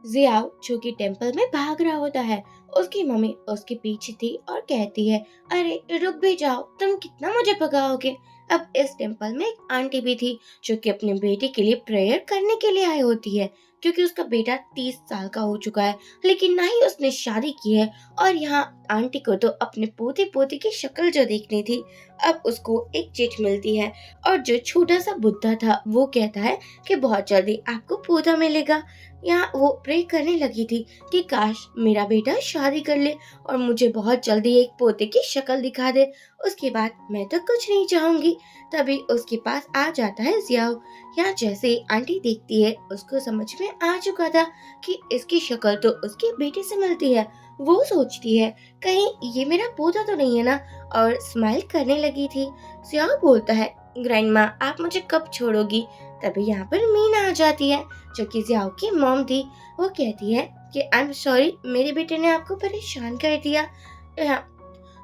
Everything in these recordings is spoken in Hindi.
जियाओ जो कि टेम्पल में भाग रहा होता है, उसकी मम्मी उसके पीछे थी और कहती है, अरे रुक भी जाओ, तुम कितना मुझे भगाओगे। अब इस टेम्पल में एक आंटी भी थी जो कि अपने बेटे के लिए प्रेयर करने के लिए आई होती है, क्योंकि उसका बेटा 30 साल का हो चुका है, लेकिन ना ही उसने शादी की है। और यहाँ आंटी को तो अपने पोते पोती की शक्ल जो देखनी थी। अब उसको एक चिट मिलती है और जो छोटा सा बुद्धा था वो कहता है कि बहुत जल्दी आपको पोता मिलेगा। यहाँ वो प्रे करने लगी थी कि काश मेरा बेटा शादी कर ले और मुझे बहुत जल्दी एक पोते की शक्ल दिखा दे, उसके बाद मैं तो कुछ नहीं चाहूंगी। तभी उसके पास आ जाता है जियाओ। यहाँ जैसे ही आंटी देखती है, उसको समझ में आ चुका था कि इसकी शक्ल तो उसके बेटे से मिलती है। वो सोचती है कहीं ये मेरा पोता तो नहीं है ना, और स्माइल करने लगी थी। जियाओ बोलता है, ग्रैंडमा आप मुझे कब छोड़ोगी। तभी यहाँ पर मीना आ जाती है जो कि जियाओ की मॉम थी। वो कहती है कि आई एम सॉरी, मेरे बेटे ने आपको परेशान कर दिया।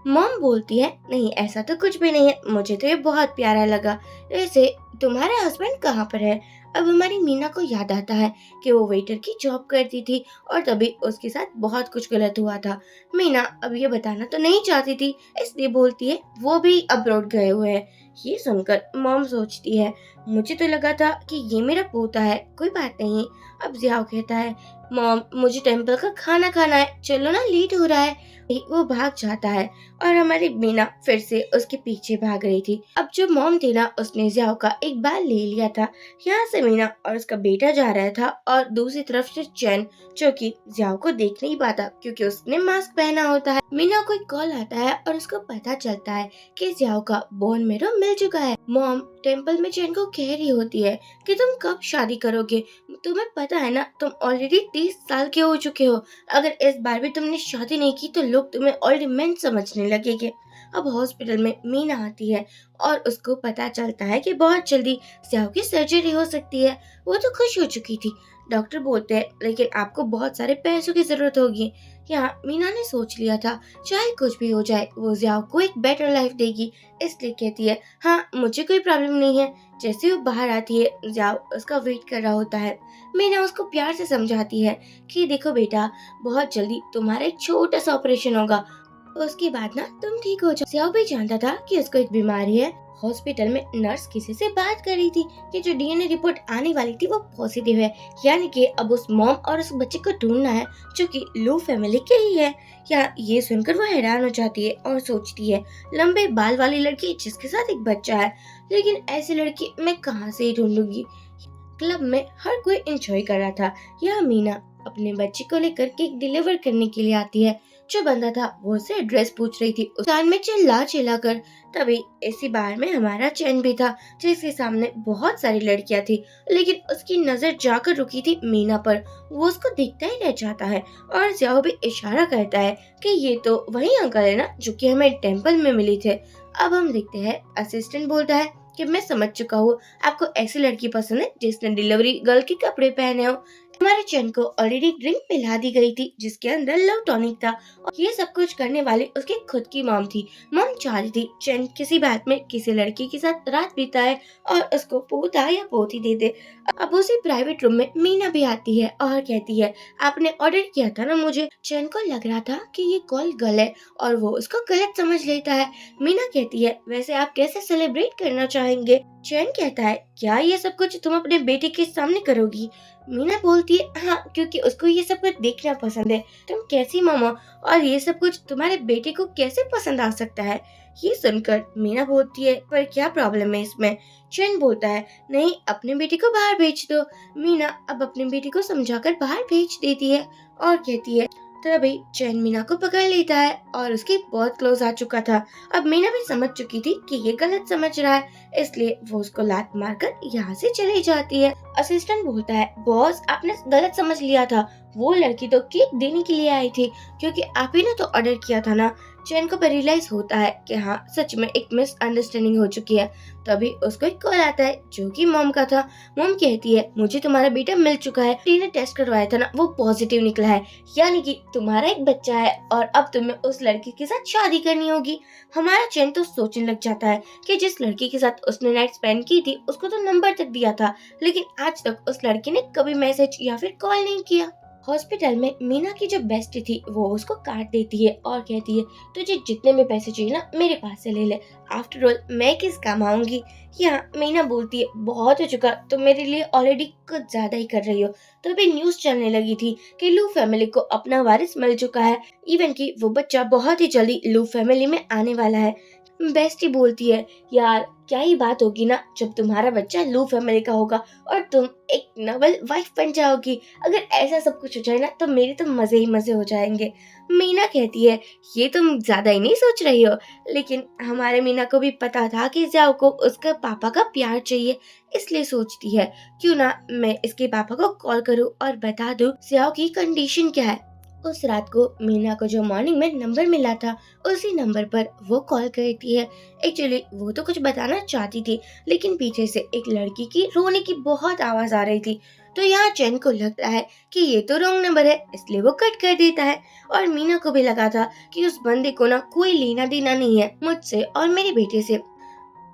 मॉम बोलती है, नहीं ऐसा तो कुछ भी नहीं है, मुझे तो ये बहुत प्यारा लगा। वैसे तुम्हारे हस्बैंड कहाँ पर है। अब हमारी मीना को याद आता है कि वो वेटर की जॉब करती थी और तभी उसके साथ बहुत कुछ गलत हुआ था। मीना अब ये बताना तो नहीं चाहती थी, इसलिए बोलती है वो भी अब्रॉड गए हुए हैं। ये सुनकर मॉम सोचती है, मुझे तो लगा था कि ये मेरा पोता है, कोई बात नहीं। अब जियाओ कहता है, मॉम मुझे टेम्पल का खाना खाना है, चलो ना लेट हो रहा है। वो भाग जाता है और हमारी मीना फिर से उसके पीछे भाग रही थी। अब जो मॉम थी ना, उसने जियाओ का एक बाल ले लिया था। यहाँ से मीना और उसका बेटा जा रहा था और दूसरी तरफ से चैन जो कि जियाओ को देख नहीं पाता क्योंकि उसने मास्क पहना होता है। मीना को एक कॉल आता है और उसको पता चलता है कि जियाओ का बोन मेरो मिल चुका है। मॉम टेम्पल में चैन को कह रही होती है कि तुम कब शादी करोगे, तुम्हें पता है ना तुम ऑलरेडी 30 साल के हो चुके हो। अगर इस बार भी तुमने शादी नहीं की तो लोग तुम्हें ओल्ड मैन समझने लगेंगे। अब हॉस्पिटल में मीना आती है और उसको पता चलता है कि बहुत जल्दी जियाओ की सर्जरी हो सकती है। वो तो खुश हो चुकी थी। डॉक्टर बोलते हैं लेकिन आपको बहुत सारे पैसों की जरूरत होगी। यहाँ मीना ने सोच लिया था चाहे कुछ भी हो जाए वो जियाओ को एक बेटर लाइफ देगी, इसलिए कहती है हाँ मुझे कोई प्रॉब्लम नहीं है। जैसे वो बाहर आती है, जियाओ उसका वेट कर रहा होता है। मीना उसको प्यार से समझाती है कि देखो बेटा, बहुत जल्दी तुम्हारा एक छोटा सा ऑपरेशन होगा, उसके बाद ना तुम ठीक हो जाओ। जियाओ भी जानता था कि उसको एक बीमारी है। हॉस्पिटल में नर्स किसी से बात कर रही थी कि जो डीएनए रिपोर्ट आने वाली थी वो पॉजिटिव है, यानी कि अब उस मॉम और उस बच्चे को ढूंढना है जो कि लू फैमिली के ही है। या ये सुनकर वो हैरान हो जाती है और सोचती है, लंबे बाल वाली लड़की जिसके साथ एक बच्चा है, लेकिन ऐसी लड़की मैं कहाँ से ही ढूंढूंगी। क्लब में हर कोई एंजॉय कर रहा था। यह मीना अपने बच्चे को लेकर केक डिलीवर करने के लिए आती है। जो बंदा था वो उससे एड्रेस पूछ रही थी, उस कान में चिल्ला चिल्ला कर। तभी इसी बार में हमारा चैन भी था जिसके सामने बहुत सारी लड़कियां थी, लेकिन उसकी नजर जाकर रुकी थी मीना पर। वो उसको देखता ही रह जाता है और जियाओ भी इशारा करता है कि ये तो वही अंकल है ना जो कि हमें टेम्पल में मिली थे। अब हम देखते हैं असिस्टेंट बोलता है कि मैं समझ चुका हूँ, आपको ऐसी लड़की पसंद है जिसने डिलीवरी गर्ल के कपड़े पहने हो। हमारे चैन को ऑलरेडी ड्रिंक पिला दी गई थी जिसके अंदर लव टॉनिक था और ये सब कुछ करने वाली उसकी खुद की मॉम थी। मॉम चाह रही थी चैन किसी बात में किसी लड़की के साथ रात बिताए और उसको पोता या पोती दे दे। अब उसी प्राइवेट रूम में मीना भी आती है और कहती है, आपने ऑर्डर किया था ना मुझे। चैन को लग रहा था कि ये कॉल गलत है और वो उसको गलत समझ लेता है। मीना कहती है, वैसे आप कैसे सेलिब्रेट करना चाहेंगे। चैन कहता है, क्या ये सब कुछ तुम अपने बेटे के सामने करोगी। मीना बोलती है, हाँ क्योंकि उसको ये सब कुछ देखना पसंद है। तुम कैसी मामा, और ये सब कुछ तुम्हारे बेटे को कैसे पसंद आ सकता है। ये सुनकर मीना बोलती है, पर क्या प्रॉब्लम है इसमें। चैन बोलता है, नहीं अपने बेटे को बाहर भेज दो। मीना अब अपने बेटे को समझाकर बाहर भेज देती है और कहती है, तभी चैन मीना को पकड़ लेता है और उसके बहुत क्लोज आ चुका था। अब मीना भी समझ चुकी थी कि ये गलत समझ रहा है, इसलिए वो उसको लात मारकर यहाँ से चली जाती है। असिस्टेंट बोलता है, बॉस आपने गलत समझ लिया था, वो लड़की तो केक देने के लिए आई थी क्योंकि आप ही ने तो ऑर्डर किया था ना। चैन को रियलाइज होता है कि हाँ सच में एक मिसअंडरस्टैंडिंग हो चुकी है। तभी उसको एक कॉल आता है जो कि मॉम का था। मॉम कहती है, मुझे तुम्हारा बेटा मिल चुका है, टीने टेस्ट करवाया था ना वो पॉजिटिव निकला है, यानी कि तुम्हारा एक बच्चा है और अब तुम्हें उस लड़की के साथ शादी करनी होगी। हमारा चैन तो सोचने लग जाता है कि जिस लड़की के साथ उसने नाइट स्पेंड की थी, उसको तो नंबर तक दिया था, लेकिन आज तक उस लड़की ने कभी मैसेज या फिर कॉल नहीं किया। हॉस्पिटल में मीना की जो बेस्टी थी वो उसको काट देती है और कहती है तुझे जितने भी पैसे चाहिए ना मेरे पास से ले ले, आफ्टर ऑल मैं किस काम आऊंगी। यहाँ मीना बोलती है बहुत हो चुका, तुम मेरे लिए ऑलरेडी कुछ ज्यादा ही कर रही हो। तो अभी न्यूज चलने लगी थी कि लू फैमिली को अपना वारिस मिल चुका है, इवन कि वो बच्चा बहुत ही जल्दी लू फैमिली में आने वाला है। बेस्टी बोलती है यार क्या ही बात होगी ना जब तुम्हारा बच्चा लू फैमिली का होगा और तुम एक नवल वाइफ बन जाओगी। अगर ऐसा सब कुछ हो जाए ना तो मेरे तो मजे ही मजे हो जाएंगे। मीना कहती है ये तुम ज्यादा ही नहीं सोच रही हो, लेकिन हमारे मीना को भी पता था कि जियाओ को उसके पापा का प्यार चाहिए, इसलिए सोचती है क्यों ना मैं इसके पापा को कॉल करूं और बता दूं जियाओ की कंडीशन क्या है। उस रात को मीना को जो मॉर्निंग में नंबर मिला था उसी नंबर पर वो कॉल करती है। एक्चुअली वो तो कुछ बताना चाहती थी, लेकिन पीछे से एक लड़की की रोने की बहुत आवाज आ रही थी। तो यहाँ चैन को लगता है कि ये तो रॉन्ग नंबर है, इसलिए वो कट कर देता है। और मीना को भी लगा था कि उस बंदे को ना कोई लेना देना नहीं है मुझसे और मेरे बेटे से।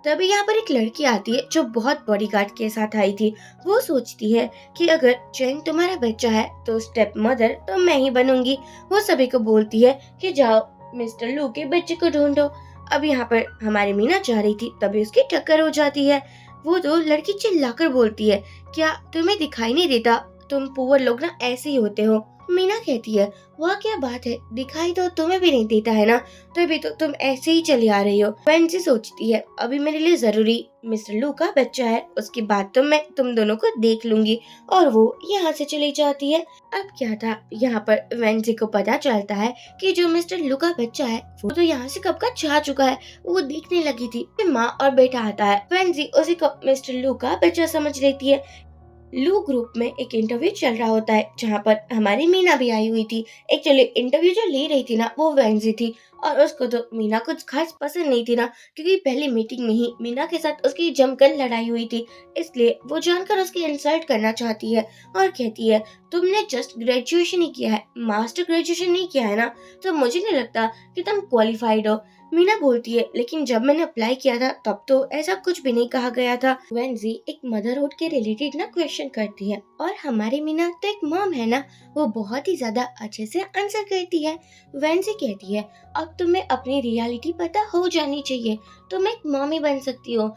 तभी यहाँ पर एक लड़की आती है जो बहुत बॉडीगार्ड के साथ आई थी। वो सोचती है कि अगर चैन तुम्हारा बच्चा है तो स्टेप मदर तो मैं ही बनूंगी। वो सभी को बोलती है कि जाओ मिस्टर लू के बच्चे को ढूंढो। अब यहाँ पर हमारी मीना जा रही थी तभी उसकी टक्कर हो जाती है। वो तो लड़की चिल्लाकर बोलती है क्या तुम्हें दिखाई नहीं देता, तुम पुअर लोग ना ऐसे ही होते हो। मीना कहती है वह क्या बात है, दिखाई तो तुम्हें भी नहीं देता है ना, तभी तो तुम ऐसे ही चली आ रही हो। वेंसी सोचती है अभी मेरे लिए जरूरी मिस्टर लू का बच्चा है, उसके बाद तो मैं तुम दोनों को देख लूंगी। और वो यहाँ से चली जाती है। अब क्या था, यहाँ पर वेंसी को पता चलता है कि जो मिस्टर लू का बच्चा है वो तो यहाँ से कब का जा चुका है। वो देखने लगी थी, माँ और बेटा आता है। वेंसी उसी को मिस्टर लू का बच्चा समझ लेती है। लू ग्रुप में एक इंटरव्यू चल रहा होता है जहाँ पर हमारी मीना भी आई हुई थी। एक्चुअली इंटरव्यू जो ले रही थी ना वो वेंजी थी और उसको तो मीना कुछ खास पसंद नहीं थी ना, क्योंकि पहली मीटिंग में ही मीना के साथ उसकी जमकर लड़ाई हुई थी। इसलिए वो जानकर उसकी इंसल्ट करना चाहती है और कहती है तुमने जस्ट ग्रेजुएशन ही किया है, मास्टर ग्रेजुएशन नहीं किया है ना, तो मुझे नहीं लगता कि तुम क्वालिफाइड हो। मीना बोलती है लेकिन जब मैंने अप्लाई किया था तब तो ऐसा कुछ भी नहीं कहा गया था। वेंजी एक मदरहुड के रिलेटेड ना क्वेश्चन करती है और हमारी मीना तो एक मॉम है ना, वो बहुत ही ज्यादा अच्छे से आंसर करती है। वेंजी कहती है अब तुम्हें अपनी रियलिटी पता हो जानी चाहिए, तुम एक मॉम ही बन सकती हो,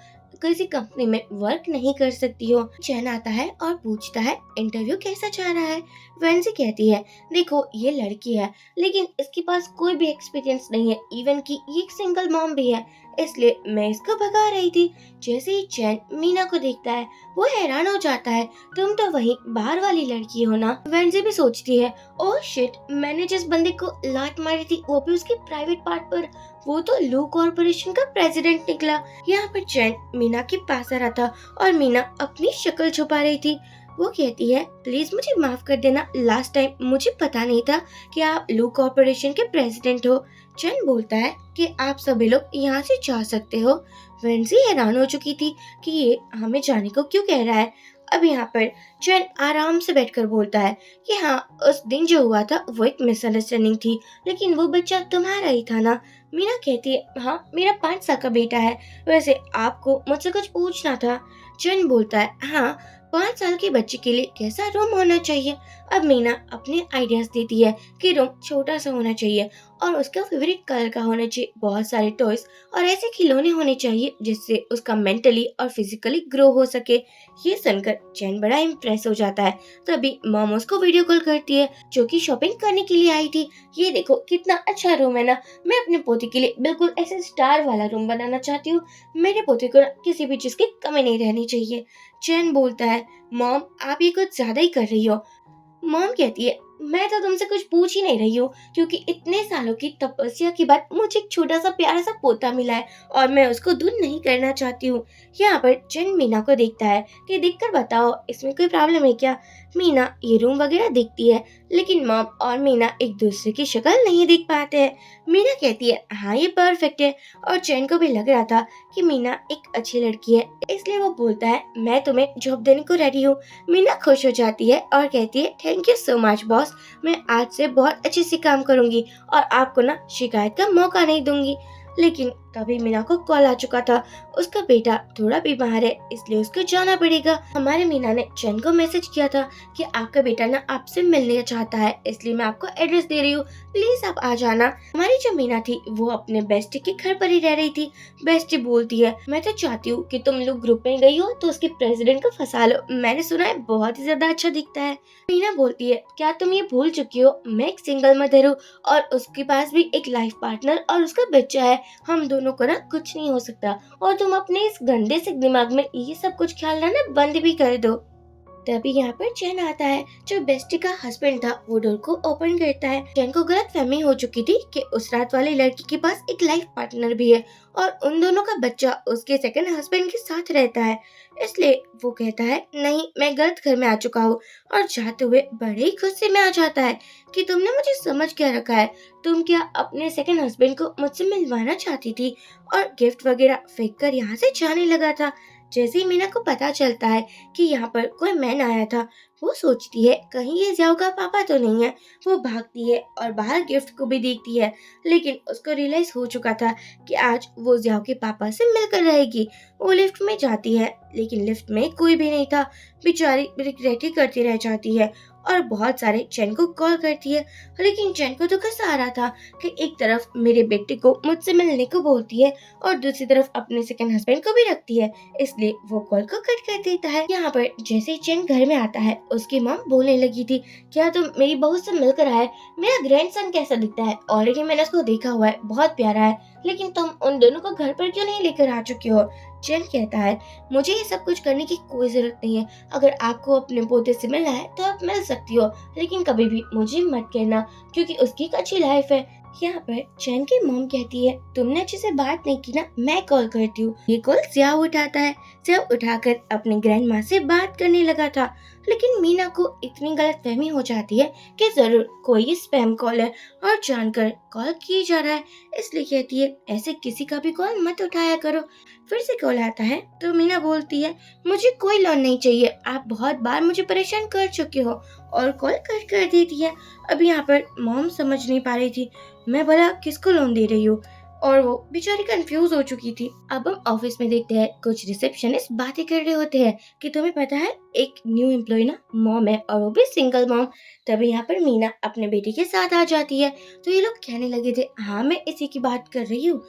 किसी कंपनी में वर्क नहीं कर सकती हो। चैन आता है और पूछता है इंटरव्यू कैसा जा रहा है। वेंजी कहती है देखो ये लड़की है लेकिन इसके पास कोई भी एक्सपीरियंस नहीं है, इवन कि ये एक सिंगल मॉम भी है, इसलिए मैं इसको भगा रही थी। जैसे ही चैन मीना को देखता है वो हैरान हो जाता है, तुम तो वही बाहर वाली लड़की हो ना। वेंजी भी सोचती है ओह शिट, मैंने जिस बंदे को लात मारी थी वो भी उसके प्राइवेट पार्ट पर, वो तो लू कॉर्पोरेशन का प्रेसिडेंट निकला। यहाँ पर चैन मीना के पास आ रहा था और मीना अपनी शक्ल छुपा रही थी। वो कहती है प्लीज मुझे माफ कर देना, लास्ट टाइम मुझे पता नहीं था कि आप लू कॉर्पोरेशन के प्रेसिडेंट हो। चैन बोलता है कि आप सभी लोग यहाँ से जा सकते हो। वेंसी हैरान हो चुकी थी कि ये हमें जाने को क्यों कह रहा है। अब यहाँ पर चैन आराम से बैठकर बोलता है कि हाँ उस दिन जो हुआ था वो एक मिसअंडरस्टैंडिंग थी, लेकिन वो बच्चा तुम्हारा ही था ना। मीना कहती है हाँ मेरा 5 साल का बेटा है, वैसे आपको मुझसे कुछ पूछना था। चैन बोलता है हाँ 5 साल के बच्चे के लिए कैसा रूम होना चाहिए। अब मीना अपने आइडियाज देती है कि रूम छोटा सा होना चाहिए और उसका फेवरेट कलर का होना चाहिए, बहुत सारे टॉयज और ऐसे खिलौने होने चाहिए जिससे उसका मेंटली और फिजिकली ग्रो हो सके। ये सुनकर चैन बड़ा इम्प्रेस हो जाता है। तभी मॉम उसको वीडियो कॉल करती है जो कि शॉपिंग करने के लिए आई थी। ये देखो कितना अच्छा रूम है ना, मैं अपने पोते के लिए बिल्कुल ऐसे स्टार वाला रूम बनाना चाहती हूँ, मेरे पोते को किसी भी चीज की कमी नहीं रहनी चाहिए। चैन बोलता है मॉम आप ये कुछ ज्यादा ही कर रही हो। मॉम कहती है मैं तो तुमसे कुछ पूछ ही नहीं रही हूँ, क्योंकि इतने सालों की तपस्या के बाद मुझे एक छोटा सा प्यारा सा पोता मिला है और मैं उसको दूर नहीं करना चाहती हूँ। यहाँ पर चैन मीना को देखता है कि देखकर बताओ इसमें कोई प्रॉब्लम है क्या। मीना ये रूम वगैरह देखती है लेकिन मॉम और मीना एक दूसरे की शक्ल नहीं देख पाते हैं। मीना कहती है हाँ ये परफेक्ट है, और चैन को भी लग रहा था कि मीना एक अच्छी लड़की है, इसलिए वो बोलता है मैं तुम्हें जॉब देने को रेडी हूँ। मीना खुश हो जाती है और कहती है thank you so much boss, मैं आज से बहुत अच्छे से काम करूंगी और आपको ना शिकायत का मौका नहीं दूंगी। लेकिन तभी मीना को कॉल आ चुका था। उसका बेटा थोड़ा बीमार है, इसलिए उसको जाना पड़ेगा। हमारे मीना ने चैन को मैसेज किया था कि आपका बेटा ना आपसे मिलने चाहता है, इसलिए मैं आपको एड्रेस दे रही हूँ, प्लीज आप आ जाना। हमारी जो मीना थी वो अपने बेस्टी के घर पर ही रह रही थी। बेस्टी बोलती है, मैं तो चाहती हूँ कि तुम लोग ग्रुप में गई हो तो उसके प्रेसिडेंट को फंसा लो, मैंने सुना है बहुत ही ज्यादा अच्छा दिखता है। मीना बोलती है, क्या तुम ये भूल चुकी हो, मैं एक सिंगल मदर हूँ और उसके पास भी एक लाइफ पार्टनर और उसका बच्चा है। हम दोनों को ना कुछ नहीं हो सकता और तुम अपने इस गंदे से दिमाग में ये सब कुछ ख्याल लाना बंद भी कर दो। तभी यहाँ पर चैन आता है, जो बेस्टी का हस्बैंड था। वो डोर को ओपन करता है। चैन को गलत फहमी हो चुकी थी कि उस रात वाली लड़की के पास एक लाइफ पार्टनर भी है और उन दोनों का बच्चा उसके सेकंड हस्बैंड के साथ रहता है। इसलिए वो कहता है, नहीं मैं गलत घर में आ चुका हूँ, और जाते हुए बड़े ही गुस्से में आ जाता है कि तुमने मुझे समझ क्या रखा है, तुम क्या अपने सेकंड हस्बैंड को मुझसे मिलवाना चाहती थी, और गिफ्ट वगैरह फेंक कर यहाँ से जाने लगा था। जैसे ही मीना को पता चलता है कि यहाँ पर कोई मैन आया था, वो सोचती है कहीं ये जियाओ का पापा तो नहीं है। वो भागती है और बाहर गिफ्ट को भी देखती है, लेकिन उसको रियलाइज हो चुका था कि आज वो जियाओ के पापा से मिलकर रहेगी। वो लिफ्ट में जाती है, लेकिन लिफ्ट में कोई भी नहीं था। बेचारी रिग्रेट ही करती रह जाती है और बहुत सारे चैन को कॉल करती है, लेकिन चैन को तो गुस्सा आ रहा था कि एक तरफ मेरे बेटे को मुझसे मिलने को बोलती है और दूसरी तरफ अपने सेकंड हस्बैंड को भी रखती है, इसलिए वो कॉल को कट कर देता है। यहाँ पर जैसे ही चैन घर में आता है, उसकी मॉम बोलने लगी थी, क्या तुम मेरी बहू से मिलकर आए, मेरा ग्रैंडसन कैसा दिखता है, ऑलरेडी मैंने उसको देखा हुआ है, बहुत प्यारा है, लेकिन तुम उन दोनों को घर पर क्यों नहीं लेकर आ चुके हो। चैन कहता है, मुझे ये सब कुछ करने की कोई जरूरत नहीं है, अगर आपको अपने पोते से मिलना है तो आप मिल सकती हो, लेकिन कभी भी मुझे मत कहना, क्योंकि उसकी एक अच्छी लाइफ है। यहाँ पर चैन की मॉम कहती है, तुमने अच्छे से बात नहीं की ना, मैं कॉल करती हूँ। ये कॉल जिया उठाता है। जिया उठाकर अपनी ग्रैंड माँ से बात करने लगा था, लेकिन मीना को इतनी गलत फहमी हो जाती है कि जरूर कोई स्पैम कॉल है और जानकर कॉल किया जा रहा है, इसलिए कहती है, ऐसे किसी का भी कॉल मत उठाया करो। फिर से कॉल आता है तो मीना बोलती है, मुझे कोई लोन नहीं चाहिए, आप बहुत बार मुझे परेशान कर चुके हो, और कॉल कट कर देती है। अब यहाँ पर मॉम समझ नहीं पा रही थी, मैं भला किसको लोन दे रही हूँ, और वो बेचारी कंफ्यूज हो चुकी थी। अब हम ऑफिस में देखते हैं, कुछ रिसेप्शनिस्ट बातें कर रहे होते हैं कि तुम्हें पता है एक न्यू एम्प्लॉय ना मॉम है, और वो भी सिंगल मॉम। तभी यहाँ पर मीना अपने बेटी के साथ आ जाती है, तो ये लोग कहने लगे थे, हाँ मैं इसी की बात कर रही हूँ।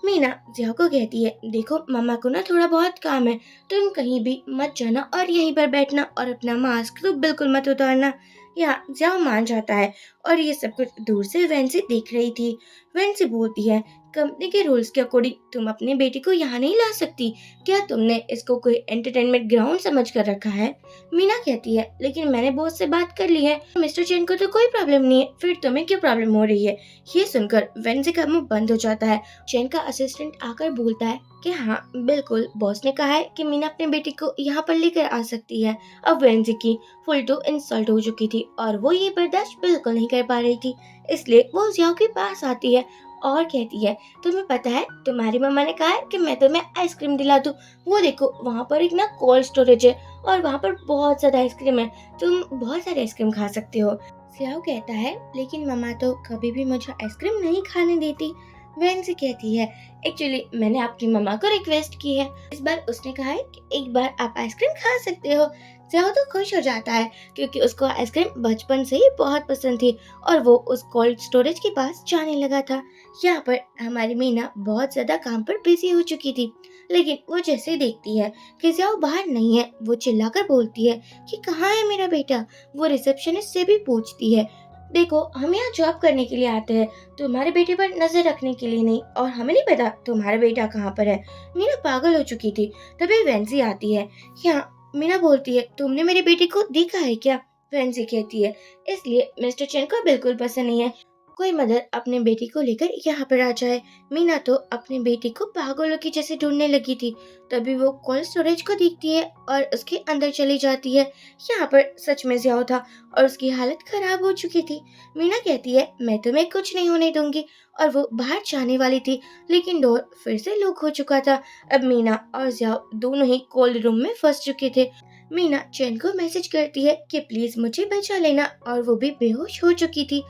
मीना जिया को कहती है, देखो मम्मा को ना थोड़ा बहुत काम है, तुम कहीं भी मत जाना और यहीं पर बैठना, और अपना मास्क तो बिल्कुल मत उतारना। यहाँ जिया मान जाता है और ये सब कुछ दूर से वेंसी देख रही थी। वेंसी बोलती है, कंपनी के रूल्स के अकॉर्डिंग तुम अपने बेटी को यहाँ नहीं ला सकती, क्या तुमने इसको कोई एंटरटेनमेंट ग्राउंड समझ कर रखा है। मीना कहती है, लेकिन मैंने बॉस से बात कर ली है, मिस्टर चैन को तो कोई प्रॉब्लम नहीं है, फिर तुम्हें क्यों प्रॉब्लम हो रही है। ये सुनकर वेंसी का मुंह बंद हो जाता है। चैन का असिस्टेंट आकर बोलता है कि हाँ बिल्कुल, बॉस ने कहा है कि मीना अपने बेटी को यहाँ पर लेकर आ सकती है। अब वेंसी की फुल टू इंसल्ट हो चुकी थी और वो ये बर्दाश्त बिल्कुल नहीं कर पा रही थी, इसलिए वो जियाओ के पास आती है और कहती है, तुम्हें पता है तुम्हारी मम्मा ने कहा है कि मैं तुम्हें आइसक्रीम दिला दूं, वो देखो वहाँ पर एक ना कोल्ड स्टोरेज है और वहाँ पर बहुत ज्यादा आइसक्रीम है, तुम बहुत सारे आइसक्रीम खा सकते हो। जियाओ कहता है, लेकिन मम्मा तो कभी भी मुझे आइसक्रीम नहीं खाने देती। वेंसी कहती है, एक्चुअली मैंने अपनी मम्मा को रिक्वेस्ट की है, इस बार उसने कहा है कि एक बार आप आइसक्रीम खा सकते हो। जियाओ तो खुश हो जाता है क्योंकि उसको आइसक्रीम बचपन से ही बहुत पसंद थी और वो उस कोल्ड स्टोरेज के पास जाने लगा था। यहाँ पर हमारी मीना बहुत ज्यादा काम पर बिजी हो चुकी थी, लेकिन वो जैसे ही देखती है कि जियाओ बाहर नहीं है, वो चिल्लाकर बोलती है कि कहाँ है मेरा बेटा। वो रिसेप्शनिस्ट से भी पूछती है, देखो हम यहाँ जॉब करने के लिए आते हैं, तुम्हारे बेटे पर नजर रखने के लिए नहीं, और हमें नहीं पता तुम्हारा बेटा कहाँ पर है। मीना पागल हो चुकी थी। तभी वेंसी आती है। यहाँ मीना बोलती है, तुमने मेरे बेटे को देखा है क्या। वेंसी कहती है, इसलिए मिस्टर चैन को बिल्कुल पसंद नहीं है कोई मदर अपने बेटी को लेकर यहाँ पर आ जाए। मीना तो अपने बेटी को पागलों की जैसे ढूंढने लगी थी। तभी वो कोल्ड स्टोरेज को देखती है और उसके अंदर चली जाती है। यहाँ पर सच में जियाओ था और उसकी हालत खराब हो चुकी थी। मीना कहती है, मैं तुम्हें कुछ नहीं होने दूंगी, और वो बाहर जाने वाली थी, लेकिन डोर फिर से लॉक हो चुका था। अब मीना और जियाओ दोनों ही कोल्ड रूम में फंस चुके थे। मीना चैन को मैसेज करती है कि प्लीज मुझे बचा लेना, और वो भी बेहोश हो चुकी थी।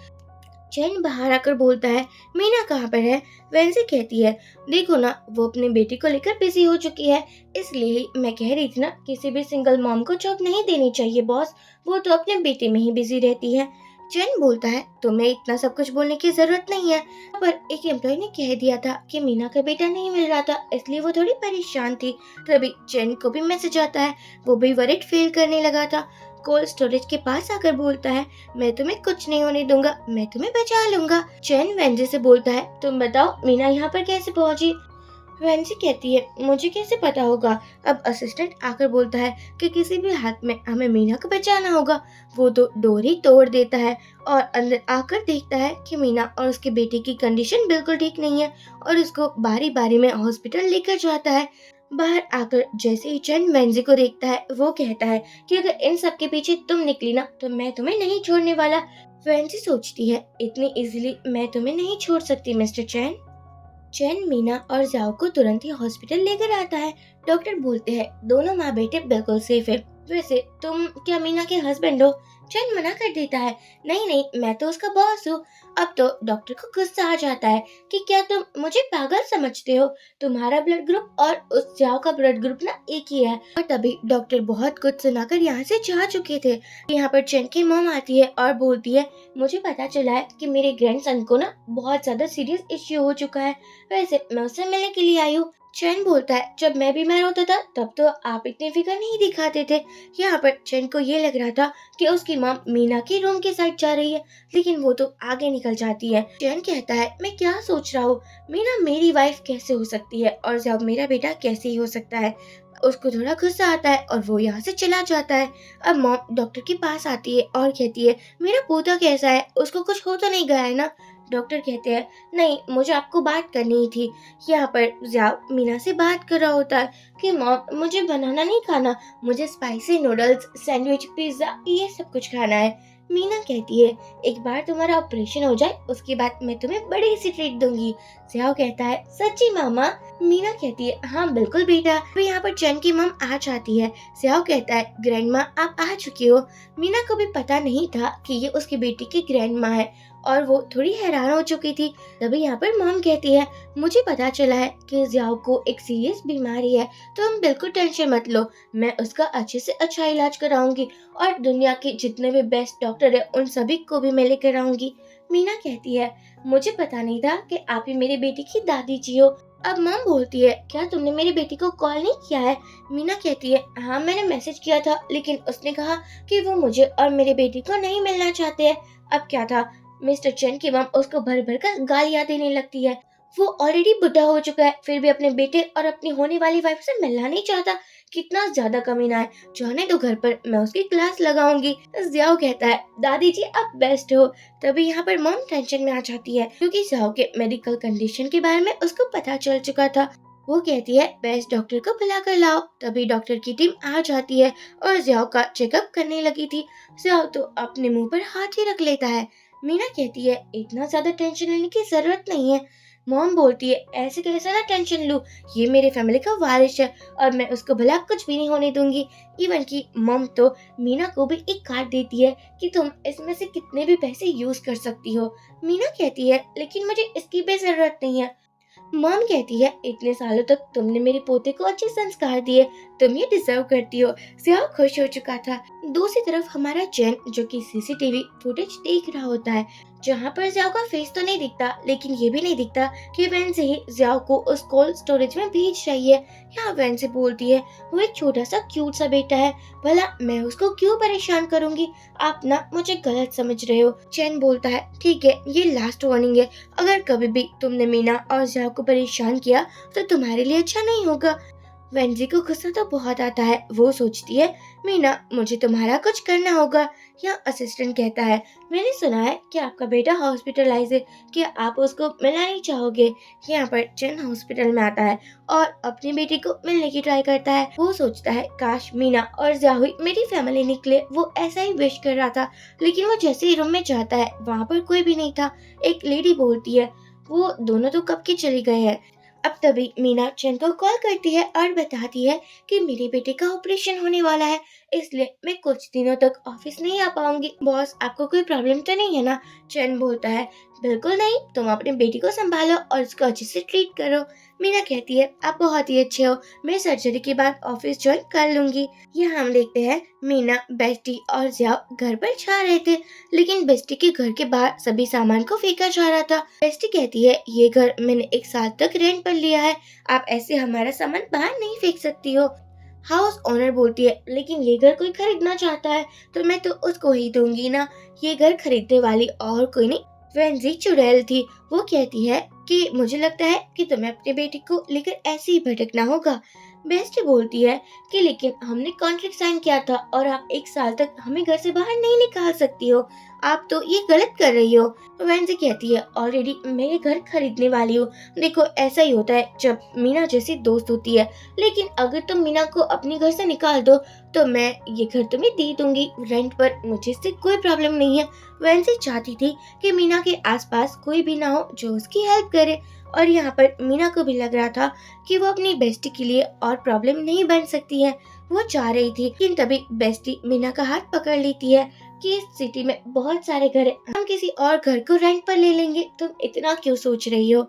चैन बाहर आकर बोलता है, मीना कहाँ पर है? वेंजी कहती है, देखो ना, वो अपने बेटी को लेकर बिजी हो चुकी है। इसलिए ही मैं कह रही थी ना, किसी भी सिंगल मॉम को जॉब नहीं देनी चाहिए बॉस, वो तो अपने बेटे में ही बिजी रहती है। चैन बोलता है, तुम्हें इतना सब कुछ बोलने की जरूरत नहीं है, पर एक एम्प्लॉय ने कह दिया था कि मीना का बेटा नहीं मिल रहा था, इसलिए वो थोड़ी परेशान थी। तभी चैन को भी मैसेज आता है, वो भी वरीड फील करने लगा था। कोल्ड स्टोरेज के पास आकर बोलता है, मैं तुम्हें कुछ नहीं होने दूंगा, मैं तुम्हें बचा लूंगा। चैन वेंजी से बोलता है, तुम बताओ मीना यहाँ पर कैसे पहुंची? वेंजी कहती है, मुझे कैसे पता होगा? अब असिस्टेंट आकर बोलता है कि किसी भी हाथ में हमें मीना को बचाना होगा। वो तो डोर ही तोड़ देता है और अंदर आकर देखता है कि मीना और उसके बेटे की कंडीशन बिल्कुल ठीक नहीं है और उसको बारी बारी में हॉस्पिटल लेकर जाता है। बाहर आकर जैसे ही चैन वेंजी को देखता है, वो कहता है कि अगर इन सब के पीछे तुम निकली ना, तो मैं तुम्हें नहीं छोड़ने वाला। वेंजी सोचती है, इतनी इजीली मैं तुम्हें नहीं छोड़ सकती मिस्टर चैन। चैन मीना और जाओ को तुरंत ही हॉस्पिटल लेकर आता है। डॉक्टर बोलते हैं, दोनों माँ बेटे बिल्कुल सेफ है। वैसे तुम क्या मीना के हस्बैंड हो? चैन मना कर देता है, नहीं नहीं, मैं तो उसका बॉस हूँ। अब तो डॉक्टर को गुस्सा आ जाता है कि क्या तुम मुझे पागल समझते हो? तुम्हारा ब्लड ग्रुप और उस जाओ का ब्लड ग्रुप ना एक ही है। और तभी डॉक्टर बहुत कुछ सुनाकर यहाँ से जा चुके थे। यहाँ पर चैन की मॉम आती है और बोलती है, मुझे पता चला है कि मेरे ग्रैंडसन को ना बहुत ज्यादा सीरियस इश्यू हो चुका है। वैसे मैं उससे मिलने के लिए आई हूँ। चैन बोलता है, जब मैं बीमार होता था तब तो आप इतनी फिक्र नहीं दिखाते थे। यहाँ पर चैन को ये लग रहा था कि उसकी मॉम मीना के रूम के साइड जा रही है, लेकिन वो तो आगे निकल जाती है। चैन कहता है, मैं क्या सोच रहा हूँ, मीना मेरी वाइफ कैसे हो सकती है और जब मेरा बेटा कैसे ही हो सकता है? उसको थोड़ा गुस्सा आता है और वो यहाँ से चला जाता है। अब मॉम डॉक्टर के पास आती है और कहती है, मेरा पोता कैसा है, उसको कुछ हो तो नहीं गया है ना? डॉक्टर कहते हैं, नहीं, मुझे आपको बात करनी ही थी। यहाँ पर जाओ मीना से बात कर रहा होता है कि मॉम मुझे बनाना नहीं खाना, मुझे स्पाइसी नूडल्स, सैंडविच, पिज्जा ये सब कुछ खाना है। मीना कहती है, एक बार तुम्हारा ऑपरेशन हो जाए उसके बाद मैं तुम्हें बड़ी सी ट्रीट दूंगी। जियाओ कहता है, सच्ची मामा? मीना कहती है, हाँ बिल्कुल बेटा। फिर यहाँ पर चैन की मॉम आ जाती है। जियाओ कहता है, ग्रैंड माँ आप आ चुकी हो। मीना को भी पता नहीं था कि ये उसकी बेटी की ग्रैंड माँ है और वो थोड़ी हैरान हो चुकी थी। तभी यहाँ पर मॉम कहती है, मुझे पता चला है कि जियाओ को एक सीरियस बीमारी है, तो तुम बिल्कुल टेंशन मत लो, मैं उसका अच्छे से अच्छा इलाज कराऊंगी और दुनिया के जितने भी बेस्ट डॉक्टर है उन सभी को भी मैं लेकर आऊंगी। मीना कहती है, मुझे पता नहीं था कि आप ही मेरी बेटी की दादी जी हो। अब मॉम बोलती है, क्या तुमने मेरी बेटी को कॉल नहीं किया है? मीना कहती है, हाँ मैंने मैसेज किया था, लेकिन उसने कहा कि वो मुझे और मेरी बेटी को नहीं मिलना चाहते हैं। अब क्या था, मिस्टर चैन की मॉम उसको भर भर कर गालियां देने लगती है। वो ऑलरेडी बुढ़ा हो चुका है, फिर भी अपने बेटे और अपनी होने वाली वाइफ से मिलना नहीं चाहता। कितना ज्यादा कमीना है। जाने दो घर पर, मैं उसकी क्लास लगाऊंगी। जियाओ कहता है, दादी जी आप बेस्ट हो। तभी यहाँ पर मॉम टेंशन में आ जाती है क्योंकि जियाओ के मेडिकल कंडीशन के बारे में उसको पता चल चुका था। वो कहती है, बेस्ट डॉक्टर को बुला कर लाओ। तभी डॉक्टर की टीम आ जाती है और जियाओ का चेकअप करने लगी थी। जियाओ तो अपने मुंह पर हाथ ही रख लेता है। मीना कहती है, इतना ज्यादा टेंशन लेने की जरूरत नहीं है। मॉम बोलती है, ऐसे कैसे ना टेंशन लूं, ये मेरे फैमिली का वारिस है और मैं उसको भला कुछ भी नहीं होने दूंगी। इवन की मॉम तो मीना को भी एक कार्ड देती है कि तुम इसमें से कितने भी पैसे यूज कर सकती हो। मीना कहती है, लेकिन मुझे इसकी भी जरूरत नहीं है। मॉम कहती है, इतने सालों तक तुमने मेरे पोते को अच्छे संस्कार दिए, तुम ये डिजर्व करती हो। जियाओ खुश हो चुका था। दूसरी तरफ हमारा चैन जो कि सीसीटीवी फुटेज देख रहा होता है, जहाँ पर जियाओ का फेस तो नहीं दिखता, लेकिन ये भी नहीं दिखता कि वैन से ही जियाओ को उस कोल्ड स्टोरेज में भेज रही है। यहाँ वैन से बोलती है, वो एक छोटा सा क्यूट सा बेटा है, भला मैं उसको क्यों परेशान करूंगी? आप ना मुझे गलत समझ रहे हो। चैन बोलता है, ठीक है, ये लास्ट वार्निंग है, अगर कभी भी तुमने मीना और जियाओ को परेशान किया तो तुम्हारे लिए अच्छा नहीं होगा। वेंजी को गुस्सा तो बहुत आता है। वो सोचती है, मीना मुझे तुम्हारा कुछ करना होगा। यहाँ असिस्टेंट कहता है, मैंने सुना है कि आपका बेटा हॉस्पिटलाइज है, क्या आप उसको मिलना नहीं चाहोगे? यहाँ पर चैन हॉस्पिटल में आता है और अपनी बेटी को मिलने की ट्राई करता है। वो सोचता है, काश मीना और जाहुई मेरी फैमिली निकले। वो ऐसा ही विश कर रहा था, लेकिन वो जैसे ही रूम में जाता है वहाँ पर कोई भी नहीं था। एक लेडी बोलती है, वो दोनों तो कब के चले गए हैं। अब तभी मीना चैन को कॉल करती है और बताती है कि मेरे बेटे का ऑपरेशन होने वाला है, इसलिए मैं कुछ दिनों तक ऑफिस नहीं आ पाऊंगी। बॉस, आपको कोई प्रॉब्लम तो नहीं है ना? चैन बोलता है, बिल्कुल नहीं, तुम अपने बेटी को संभालो और उसको अच्छे से ट्रीट करो। मीना कहती है, आप बहुत ही अच्छे हो, मैं सर्जरी के बाद ऑफिस ज्वाइन कर लूंगी। यहाँ हम देखते हैं मीना, बेस्टी और जियाओ घर पर जा रहे थे, लेकिन बेस्टी के घर के बाहर सभी सामान को फेंका जा रहा था। बेस्टी कहती है, ये घर मैंने 1 साल तक रेंट पर लिया है, आप ऐसे हमारा सामान बाहर नहीं फेंक सकती हो। हाउस ओनर बोलती है, लेकिन ये घर कोई खरीदना चाहता है तो मैं तो उसको ही दूंगी ना, ये घर खरीदने वाली और कोई नहीं वेंजी चुड़ैल थी। वो कहती है कि मुझे लगता है कि तुम्हें अपने बेटे को लेकर ऐसे ही भटकना होगा। बेस्ट बोलती है कि लेकिन हमने कॉन्ट्रैक्ट साइन किया था और आप 1 साल तक हमें घर से बाहर नहीं निकाल सकती हो, आप तो ये गलत कर रही हो। वेंजी कहती है, ऑलरेडी मैं ये घर खरीदने वाली हूँ। देखो, ऐसा ही होता है जब मीना जैसी दोस्त होती है, लेकिन अगर तुम मीना को अपने घर से निकाल दो तो मैं ये घर तुम्हें दे दूंगी रेंट पर, मुझे इससे कोई प्रॉब्लम नहीं है। वेंजी चाहती थी कि मीना के आसपास कोई भी ना हो जो उसकी हेल्प करे, और यहाँ पर मीना को भी लग रहा था कि वो अपनी बेस्टी के लिए और प्रॉब्लम नहीं बन सकती है। वो चाह रही थी, लेकिन तभी बेस्टी मीना का हाथ पकड़ लेती है कि इस सिटी में बहुत सारे घर हैं, हम किसी और घर को रेंट पर ले लेंगे, तुम इतना क्यों सोच रही हो।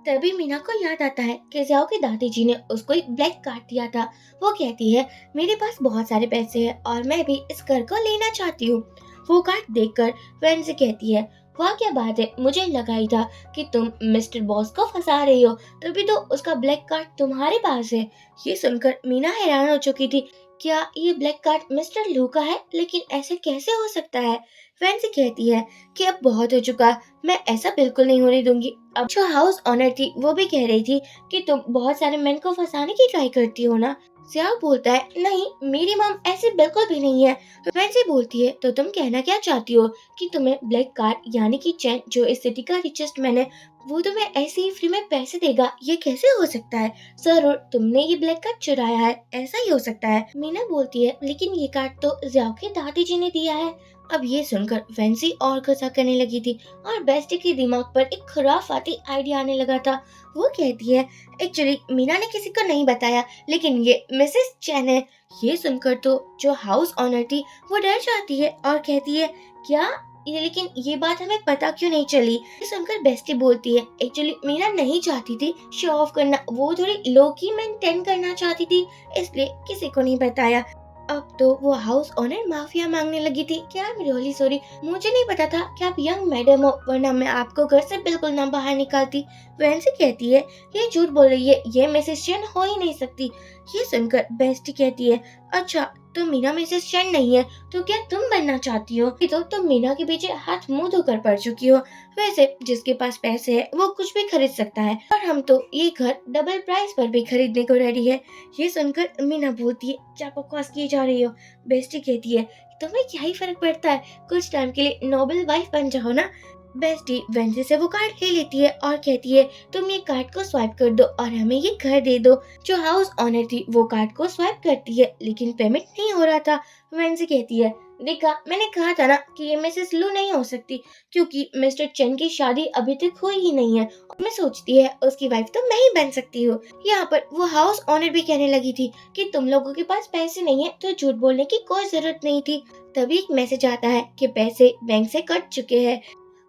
तभी मीना को याद आता है कि जियाओ की दादी जी ने उसको एक ब्लैक कार्ड दिया था। वो कहती है, मेरे पास बहुत सारे पैसे हैं और मैं भी इस घर को लेना चाहती हूँ। वो कार्ड देखकर वेंजी कहती है, वाह क्या बात है, मुझे लगा ही था कि तुम मिस्टर बॉस को फंसा रही हो, तभी तो उसका ब्लैक कार्ड तुम्हारे पास है। ये सुनकर मीना हैरान हो चुकी थी, क्या ये ब्लैक कार्ड मिस्टर लू का है? लेकिन ऐसे कैसे हो सकता है? वेंजी कहती है कि अब बहुत हो चुका, मैं ऐसा बिल्कुल नहीं होने दूंगी। अब जो हाउस ओनर थी वो भी कह रही थी कि तुम बहुत सारे मैन को फंसाने की ट्राई करती हो ना। जियाओ बोलता है, नहीं, मेरी मॉम ऐसी बिल्कुल भी नहीं है। वेंजी बोलती है, तो तुम कहना क्या चाहती हो कि तुम्हें ब्लैक कार्ड यानी कि चैन, जो इस सिटी का रिचेस्ट मैन है, वो तुम्हें ऐसे ही फ्री में पैसे देगा? ये कैसे हो सकता है? जरूर तुमने ये ब्लैक कार्ड चुराया है, ऐसा ही हो सकता है। मीना बोलती है, लेकिन ये कार्ड तो जियाओ की दादी जी ने दिया है। अब ये सुनकर वेंसी और गुस्सा करने लगी थी और बेस्टी के दिमाग पर एक खुराफाती आइडिया आने लगा था। वो कहती है, एक्चुअली मीना ने किसी को नहीं बताया, लेकिन ये मिसेस चैन है। ये सुनकर तो जो हाउस ओनर थी वो डर जाती है और कहती है, क्या लेकिन ये बात हमें पता क्यों नहीं चली? ये सुनकर बेस्टी बोलती है, एक्चुअली मीना नहीं चाहती थी शो ऑफ करना, वो थोड़ी लो की मेंटेन करना चाहती थी, इसलिए किसी को नहीं बताया। अब तो वो हाउस ओनर माफिया मांगने लगी थी कि आई एम रियली सॉरी, मुझे नहीं पता था कि आप यंग मैडम हो, वरना मैं आपको घर से बिल्कुल ना बाहर निकालती। वेंसी कहती है, ये झूठ बोल रही है, ये मिसेस चैन हो ही नहीं सकती। ये सुनकर बेस्टी कहती है, अच्छा तो मीना मिसेस चैन नहीं है तो क्या तुम बनना चाहती हो? ये तो तुम मीना के पीछे हाथ मुंह धोकर पड़ चुकी हो। वैसे जिसके पास पैसे है वो कुछ भी खरीद सकता है, और हम तो ये घर डबल प्राइस पर भी खरीदने को रेडी है। ये सुनकर मीना बोलती है, क्या बकवास की जा रही हो? बेस्टी कहती है, तुम्हें क्या ही फर्क पड़ता है, कुछ टाइम के लिए नोबल वाइफ बन जाओ ना। बेस्टी वेंसी से वो कार्ड ले लेती है और कहती है, तुम ये कार्ड को स्वाइप कर दो और हमें ये घर दे दो। जो हाउस ओनर थी वो कार्ड को स्वाइप करती है, लेकिन पेमेंट नहीं हो रहा था। वेंसी कहती है, देखा, मैंने कहा था ना कि ये मिसेस लू नहीं हो सकती, क्योंकि मिस्टर चैन की शादी अभी तक हुई ही नहीं है, और मैं सोचती है उसकी वाइफ तो मैं ही बन सकती हूँ। यहाँ पर वो हाउस ओनर भी कहने लगी थी कि तुम लोगों के पास पैसे नहीं है तो झूठ बोलने की कोई जरूरत नहीं थी। तभी एक मैसेज आता है कि पैसे बैंक से कट चुके हैं।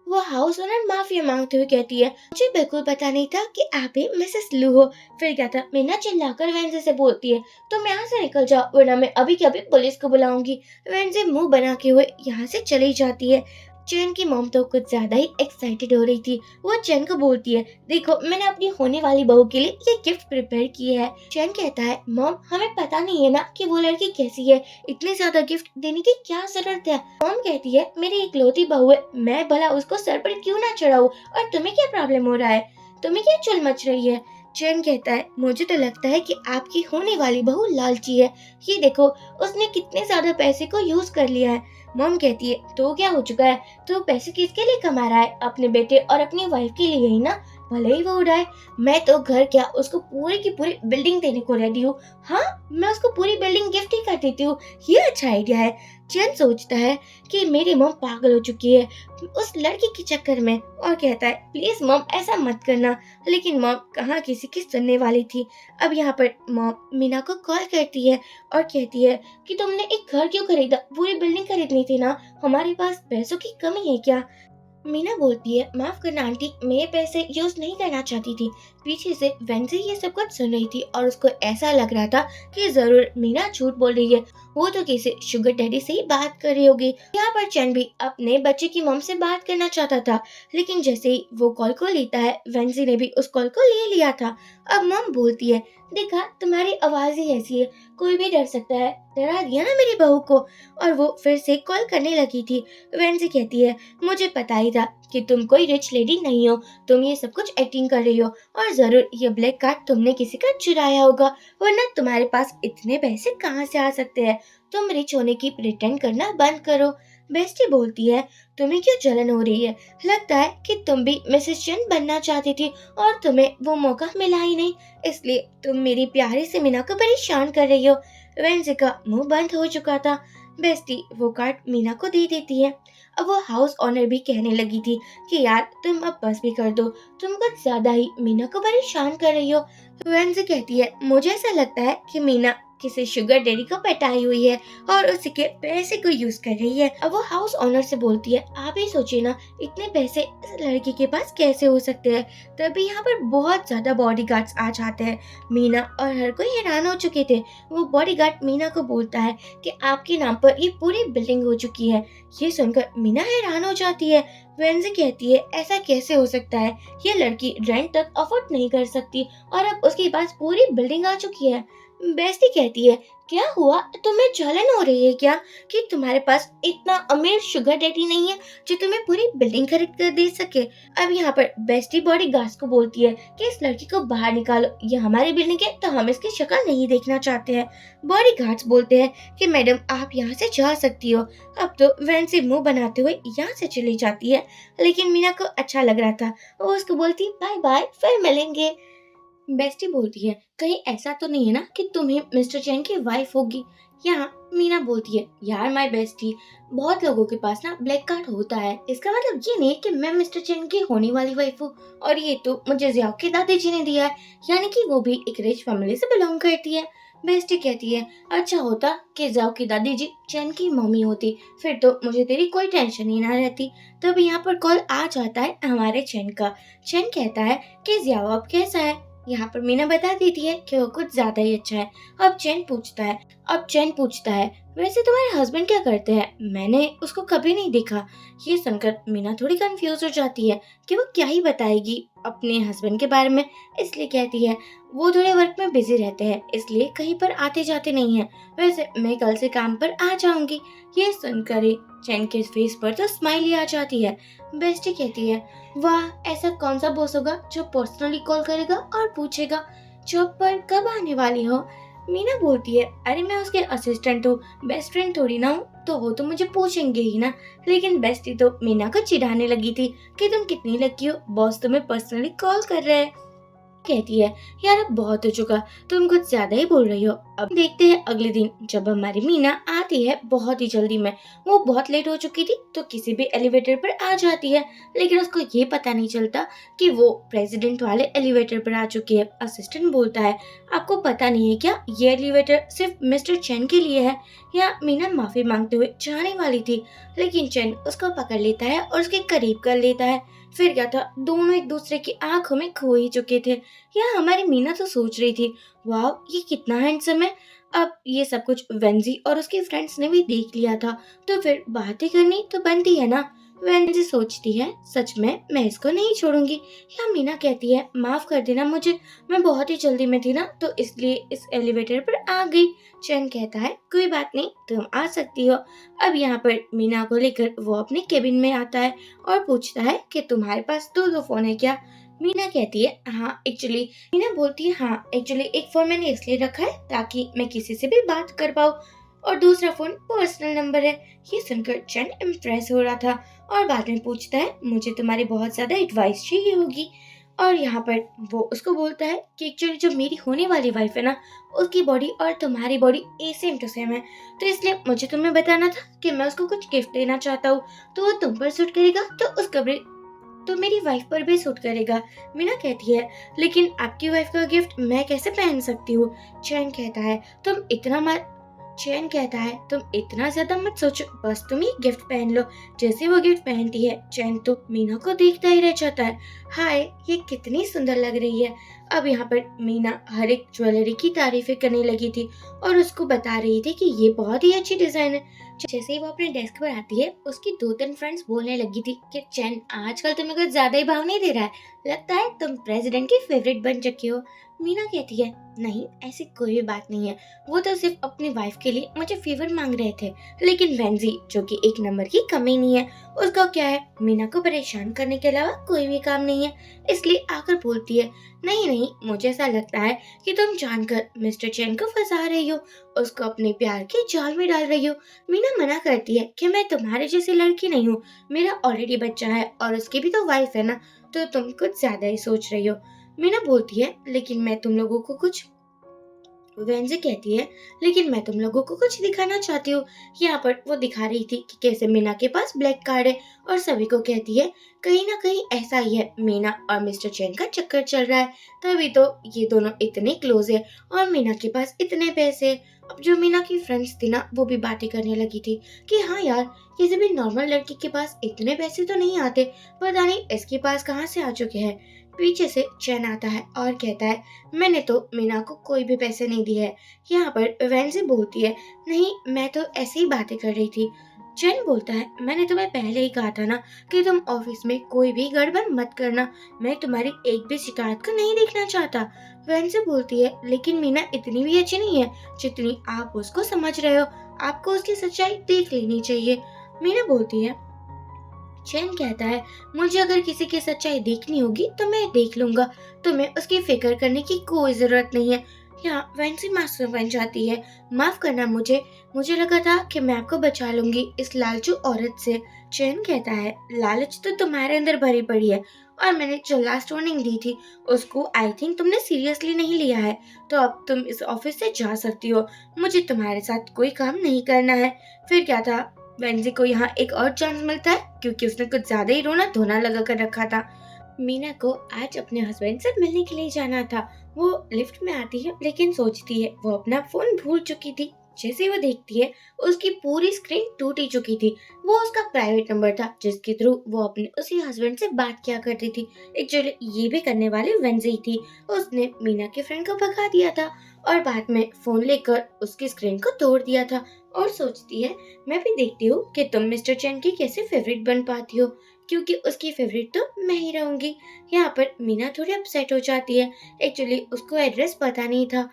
वो हाउस ओनर माफिया मांगते हुए कहती है, मुझे बिल्कुल पता नहीं था कि आप ही मिसेस लू हो। फिर क्या था, मीना चिल्लाकर वेंजी से बोलती है, तुम यहाँ से निकल जाओ वरना मैं अभी के अभी पुलिस को बुलाऊंगी। वेंजी मुंह बना के हुए यहाँ से चली जाती है। चैन की मॉम तो कुछ ज्यादा ही एक्साइटेड हो रही थी। वो चैन को बोलती है, देखो मैंने अपनी होने वाली बहू के लिए ये गिफ्ट प्रिपेयर किया है। चैन कहता है, मॉम हमें पता नहीं है ना कि वो लड़की कैसी है, इतने ज्यादा गिफ्ट देने की क्या जरूरत है? मॉम कहती है, मेरी इकलौती बहू है, मैं भला उसको सर पर क्यों ना चढ़ाऊं, और तुम्हें क्या प्रॉब्लम हो रहा है, तुम्हें क्या चुल मच रही है? चैन कहता है, मुझे तो लगता है कि आपकी होने वाली बहू लालची है, ये देखो उसने कितने ज्यादा पैसे को यूज कर लिया है। मॉम कहती है, तो क्या हो चुका है, तो पैसे किसके लिए कमा रहा है? अपने बेटे और अपनी वाइफ के लिए ही ना, भले ही वो उड़ाए, मैं तो घर क्या उसको पूरी की पूरी बिल्डिंग देने को रेडी हूँ। हाँ, मैं उसको पूरी बिल्डिंग गिफ्ट ही कर देती हूँ। ये अच्छा आइडिया है। चैन सोचता है कि मेरी मॉम पागल हो चुकी है उस लड़की के चक्कर में, और कहता है प्लीज मॉम ऐसा मत करना। लेकिन मॉम कहाँ किसी की सुनने वाली थी। अब यहाँ पर मॉम मीना को कॉल करती है और कहती है कि तुमने एक घर क्यों खरीदा, पूरी बिल्डिंग खरीदनी थी ना, हमारे पास पैसों की कमी है क्या। मीना बोलती है माफ करना आंटी, मैं पैसे यूज नहीं करना चाहती थी। पीछे से वेंसी ये सब कुछ सुन रही थी और उसको ऐसा लग रहा था कि जरूर मीना झूठ बोल रही है, वो तो किसी शुगर डैडी से ही बात कर रही होगी। यहाँ पर चैन भी अपने बच्चे की मॉम से बात करना चाहता था, लेकिन जैसे ही वो कॉल को लेता है वेंसी ने भी उस कॉल को ले लिया था। अब मॉम बोलती है देखा तुम्हारी आवाज ही ऐसी है, कोई भी डर सकता है, डरा दिया ना मेरी बहू को। और वो फिर से कॉल करने लगी थी। वेंसी कहती है मुझे पता ही था कि तुम कोई रिच लेडी नहीं हो, तुम ये सब कुछ एक्टिंग कर रही हो और जरूर ये ब्लैक कार्ड तुमने किसी का चुराया होगा, वरना तुम्हारे पास इतने पैसे कहाँ से आ सकते हैं। तुम रिच होने की प्रिटेंड करना बंद करो। बेस्टी बोलती है तुम्हें क्यों जलन हो रही है, लगता है कि तुम भी मिसेस चेन बनना चाहती थी और तुम्हें वो मौका मिला ही नहीं, इसलिए तुम मेरी प्यारी से मीना को परेशान कर रही हो। वेंसी का मुंह बंद हो चुका था। बेस्टी वो कार्ड मीना को दे देती है। अब वो हाउस ऑनर भी कहने लगी थी कि यार तुम अब बस भी कर दो, तुम कुछ ज्यादा ही मीना को परेशान कर रही हो। वेंसी कहती है मुझे ऐसा लगता है कि मीना किसी शुगर डैडी को पटाई हुई है और उसी के पैसे को यूज कर रही है। अब वो हाउस ऑनर से बोलती है आप ही सोचिए ना, इतने पैसे इस लड़की के पास कैसे हो सकते हैं। तभी यहाँ पर बहुत ज्यादा बॉडीगार्ड्स आ जाते हैं। मीना और हर कोई हैरान हो चुके थे। वो बॉडीगार्ड मीना को बोलता है कि आपके नाम पर ये पूरी बिल्डिंग हो चुकी है। ये सुनकर मीना हैरान हो जाती है। वेंसी कहती है ऐसा कैसे हो सकता है, ये लड़की रेंट तक अफोर्ड नहीं कर सकती और अब उसके पास पूरी बिल्डिंग आ चुकी है। बेस्टी कहती है क्या हुआ, तुम्हें जलन हो रही है क्या कि तुम्हारे पास इतना अमीर शुगर डैडी नहीं है जो तुम्हें पूरी बिल्डिंग खरीद कर दे सके। अब यहाँ पर बेस्टी बॉडी गार्ड्स को बोलती है कि इस लड़की को बाहर निकालो, ये हमारी बिल्डिंग है तो हम इसकी शक्ल नहीं देखना चाहते हैं। बॉडी गार्ड्स बोलते हैं कि मैडम आप यहाँ से जा सकती हो। अब तो वेंसी मुंह बनाते हुए यहाँ से चली जाती है, लेकिन मीना को अच्छा लग रहा था, वो उसको बोलती बाय बाय फिर मिलेंगे। बेस्टी बोलती है कहीं ऐसा तो नहीं है ना कि तुम ही मिस्टर चैन की वाइफ होगी। यहाँ मीना बोलती है यार माय बेस्टी, बहुत लोगों के पास ना ब्लैक कार्ड होता है, इसका मतलब ये नहीं कि मैं मिस्टर चैन की होने वाली वाइफ हूँ, और ये तो मुझे जियाओ के दादी जी ने दिया है, यानी कि वो भी एक रिच फैमिली से बिलोंग करती है। बेस्टी कहती है अच्छा होता कि जियाओ की दादी जी चैन की मम्मी होती, फिर तो मुझे तेरी कोई टेंशन ही ना रहती। तब यहाँ पर कॉल आ जाता है हमारे चैन का। चैन कहता है कि जियाओ अब कैसा है। यहाँ पर मीना बता देती है कि वो कुछ ज्यादा ही अच्छा है। अब चैन पूछता है वैसे तुम्हारे हस्बैंड क्या करते हैं, मैंने उसको कभी नहीं देखा। ये सुनकर मीना थोड़ी कंफ्यूज हो जाती है कि वो क्या ही बताएगी अपने हस्बैंड के बारे में, इसलिए कहती है वो थोड़े वर्क में बिजी रहते हैं इसलिए कहीं पर आते जाते नहीं है, वैसे मैं कल से काम पर आ जाऊंगी। ये सुनकर ही चैन के फेस पर तो स्माइल ही आ जाती है। बेस्टी कहती है वाह, ऐसा कौन सा बॉस होगा जो पर्सनली कॉल करेगा और पूछेगा जॉब पर कब आने वाली हो। मीना बोलती है अरे मैं उसके असिस्टेंट हूँ, बेस्ट फ्रेंड थोड़ी ना हूँ, तो वो तो मुझे पूछेंगे ही ना। लेकिन बेस्टी तो मीना को चिढ़ाने लगी थी कि तुम कितनी लकी हो, बॉस तुम्हें पर्सनली कॉल कर रहे हैं। कहती है यार अब बहुत हो चुका, तुम कुछ ज्यादा ही बोल रही हो। अब देखते हैं अगले दिन जब हमारी मीना आती है बहुत ही जल्दी में। वो बहुत लेट हो चुकी थी तो किसी भी एलिवेटर पर आ जाती है, लेकिन उसको ये पता नहीं चलता कि वो प्रेसिडेंट वाले एलिवेटर पर आ चुकी है। असिस्टेंट बोलता है आपको पता नहीं है क्या, ये एलिवेटर सिर्फ मिस्टर चैन के लिए है। यहाँ मीना माफी मांगते हुए जाने वाली थी, लेकिन चैन उसको पकड़ लेता है और उसके करीब कर लेता है। फिर क्या था, दोनों एक दूसरे की आंखों में खो ही चुके थे। यहाँ हमारी मीना तो सोच रही थी वाह ये कितना हैंडसम है। अब ये सब कुछ वेंजी और उसके फ्रेंड्स ने भी देख लिया था, तो फिर बातें करनी तो बनती है ना। वेंजी सोचती है सच में मैं इसको नहीं छोड़ूंगी। या मीना कहती है माफ कर देना मुझे, मैं बहुत ही जल्दी में थी ना तो इसलिए इस एलिवेटर पर आ गई। चैन कहता है कोई बात नहीं, तुम आ सकती हो। अब यहाँ पर मीना को लेकर वो अपने केबिन में आता है और पूछता है कि तुम्हारे पास दो फोन है क्या। मीना कहती है हाँ एक्चुअली, मीना बोलती है हाँ एक्चुअली एक फोन मैंने इसलिए रखा है ताकि मैं किसी से भी बात कर पाऊँ, और दूसरा फोन पर्सनल नंबर है। ये सुनकर चैन इम्प्रेस हो रहा था और बाद में पूछता है मुझे तुम्हारी बहुत ज्यादा एडवाइस चाहिए होगी। और यहाँ पर वो उसको बोलता है कि एक्चुअली जो मेरी होने वाली वाइफ है ना, उसकी बॉडी और तुम्हारी बॉडी सेम टू सेम है, तो इसलिए मुझे तुम्हें बताना था कि मैं उसको कुछ गिफ्ट देना चाहता हूँ, तो वो तुम पर सूट करेगा तो उसका भी तो मेरी वाइफ पर भी सूट करेगा। मीना कहती है लेकिन आपकी वाइफ का गिफ्ट मैं कैसे पहन सकती हूँ? चैन कहता है तुम इतना मत चैन कहता है तुम इतना ज्यादा मत सोचो, बस तुम ये गिफ्ट पहन लो। जैसे वो गिफ्ट पहनती है चैन तो मीना को देखता ही रह जाता है। हाय, ये कितनी सुंदर लग रही है। अब यहाँ पर मीना हर एक ज्वेलरी की तारीफें करने लगी थी और उसको बता रही थी कि ये बहुत ही अच्छी डिजाइन है। जैसे ही वो अपने डेस्क पर आती है उसकी दो तीन फ्रेंड्स बोलने लगी थी कि चैन आजकल तुम्हें कुछ ज्यादा ही भाव नहीं दे रहा है, लगता है तुम प्रेसिडेंट की फेवरेट बन चुकी हो। मीना कहती है नहीं, ऐसी कोई भी बात नहीं है, वो तो सिर्फ अपनी वाइफ के लिए मुझे फेवर मांग रहे थे। लेकिन वेंजी जो कि एक नंबर की कमी नहीं है, उसका क्या है, मीना को परेशान करने के अलावा कोई भी काम नहीं है, इसलिए आकर बोलती है नहीं नहीं, मुझे ऐसा लगता है कि तुम जानकर मिस्टर चैन को फंसा रही हो, उसको अपने प्यार के जाल में डाल रही हो। मीना मना करती है कि मैं तुम्हारे जैसी लड़की नहीं हूँ, मेरा ऑलरेडी बच्चा है और उसकी भी तो वाइफ है ना, तो तुम कुछ ज्यादा ही सोच रही हो। मीना बोलती है लेकिन मैं तुम लोगों को कुछ वेंजी कहती है लेकिन मैं तुम लोगों को कुछ दिखाना चाहती हूँ। यहाँ पर वो दिखा रही थी कि कैसे मीना के पास ब्लैक कार्ड है और सभी को कहती है कहीं ना कहीं ऐसा ही है, मीना और मिस्टर चैन का चक्कर चल रहा है, तभी तो ये दोनों इतने क्लोज है और मीना के पास इतने पैसे हैं। अब जो मीना की फ्रेंड्स थी ना वो भी बातें करने लगी थी कि हाँ यार, किसी भी नॉर्मल लड़की के पास इतने पैसे तो नहीं आते, पता नहीं इसके पास कहाँ से आ चुके हैं। पीछे से चैन आता है और कहता है मैंने तो मीना को कोई भी पैसे नहीं दिए है। यहाँ पर वेंजी बोलती है नहीं, मैं तो ऐसे ही बातें कर रही थी। चैन बोलता है मैंने तुम्हें पहले ही कहा था ना कि तुम ऑफिस में कोई भी गड़बड़ मत करना, मैं तुम्हारी एक भी शिकायत को नहीं देखना चाहता। वेंजी बोलती है लेकिन मीना इतनी भी अच्छी नहीं है जितनी आप उसको समझ रहे हो, आपको उसकी सच्चाई देख लेनी चाहिए। मीना बोलती है चैन कहता है मुझे अगर किसी की सच्चाई देखनी होगी तो मैं देख लूंगा, तुम्हें उसकी फिक्र करने की कोई जरूरत नहीं है। यहाँ वैंसी मास्टर बन जाती है, माफ करना मुझे मुझे लगा था कि मैं आपको बचा लूंगी इस लालचू औरत से। चैन कहता है लालच तो तुम्हारे अंदर भरी पड़ी है और मैंने जो लास्ट वार्निंग दी थी उसको आई थिंक तुमने सीरियसली नहीं लिया है, तो अब तुम इस ऑफिस से जा सकती हो, मुझे तुम्हारे साथ कोई काम नहीं करना है। फिर क्या था, वेंजी को यहाँ एक और चांस मिलता है क्योंकि उसने कुछ ज्यादा ही रोना धोना लगा कर रखा था। मीना को आज अपने हस्बैंड से मिलने के लिए जाना था। वो लिफ्ट में आती है लेकिन सोचती है वो अपना फोन भूल चुकी थी। जैसे वो देखती है उसकी पूरी स्क्रीन टूट ही चुकी थी। वो उसका प्राइवेट नंबर था जिसके थ्रू वो अपने उसी हस्बैंड से बात किया करती थी। एक्चुअली ये भी करने वाली वेंजी थी। उसने मीना के फ्रेंड को भगा दिया था और बाद में फोन लेकर उसकी स्क्रीन को तोड़ दिया था और सोचती है मैं भी देखती हूँ कि तुम मिस्टर चैन की कैसे फेवरेट बन पाती हो, क्योंकि उसकी फेवरेट तो मैं ही रहूंगी। यहाँ पर मीना थोड़ी अपसेट हो जाती है। एक्चुअली उसको एड्रेस पता नहीं था,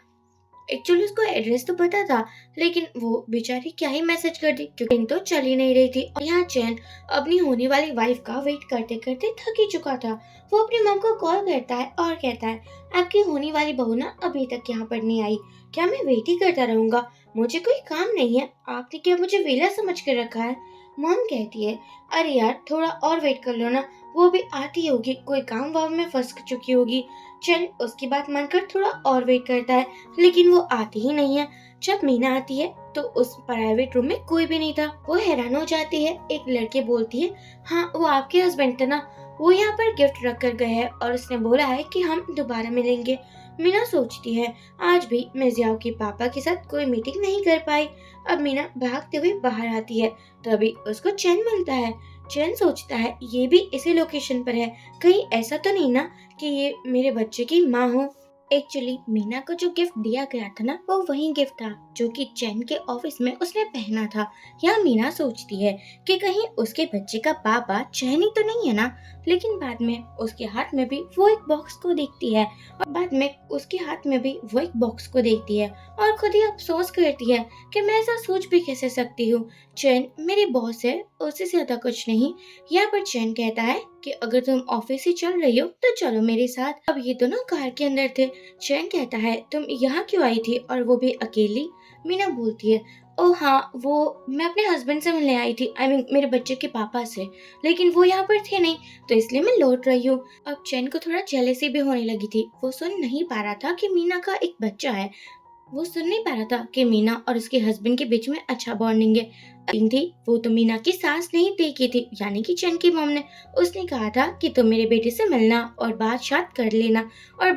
एक्चुअली उसको एड्रेस तो पता था लेकिन वो बेचारी क्या ही मैसेज कर दी क्योंकि ट्रेन तो चल ही नहीं रही थी। और यहाँ चैन अपनी होने वाली वाइफ का वेट करते करते थक ही चुका था। वो अपनी मम को कॉल करता है और कहता है आपकी होने वाली बहू ना अभी तक यहाँ पर नहीं आई, क्या मैं वेट ही करता रहूंगा, मुझे कोई काम नहीं है, आपने क्या मुझे वेला समझ के रखा है। मम कहती है अरे यार थोड़ा और वेट कर लो ना, वो भी आती होगी, कोई काम वाम में फंस चुकी होगी। चैन उसकी बात मानकर थोड़ा और वेट करता है लेकिन वो आती ही नहीं है। जब मीना आती है तो उस प्राइवेट रूम में कोई भी नहीं था। वो हैरान हो जाती है। एक लड़की बोलती है हाँ वो आपके हस्बैंड थे ना, वो यहाँ पर गिफ्ट रख कर गए हैं और उसने बोला है कि हम दोबारा मिलेंगे। मीना सोचती है आज भी मैं जियाओ के पापा के साथ कोई मीटिंग नहीं कर पाई। अब मीना भागते हुए बाहर आती है, तभी उसको चैन मिलता है। चैन सोचता है ये भी इसी लोकेशन पर है, कहीं ऐसा तो नहीं ना कि ये मेरे बच्चे की माँ हो। एक्चुअली मीना को जो गिफ्ट दिया गया था ना वो वही गिफ्ट था जो कि चैन के ऑफिस में उसने पहना था। यहाँ मीना सोचती है कि कहीं उसके बच्चे का पापा चैन ही तो नहीं है ना, लेकिन बाद में उसके हाथ में भी वो एक बॉक्स को देखती है और बाद में उसके हाथ में भी वो एक बॉक्स को देखती है और खुद ही अफसोस करती है कि मैं ऐसा सोच भी कैसे सकती हूँ, चैन मेरी बॉस है, उससे ज्यादा कुछ नहीं। यहाँ पर चैन कहता है कि अगर तुम ऑफिस ही चल रही हो तो चलो मेरे साथ। अब ये दोनों कार के अंदर थे। चैन कहता है तुम यहाँ क्यों आई थी और वो भी अकेली। मीना बोलती है, ओह हाँ, वो मैं अपने हस्बैंड से मिलने आई थी, मेरे बच्चे के पापा से, लेकिन वो यहाँ पर थे नहीं, तो इसलिए मैं लौट रही हूँ। अब चैन को थोड़ा जेलसी भी होने लगी थी। वो सुन नहीं पा रहा था कि मीना का एक बच्चा है। वो सुन नहीं पा रहा था कि मीना और उसके हस्बैंड के बीच में अच्छा बॉन्डिंग है। थी वो तो मीना की सास नहीं देखी थी, यानी कि चैन की मॉम ने। उसने कहा था कि तुम मेरे बेटे से मिलना और बात शात कर लेना, और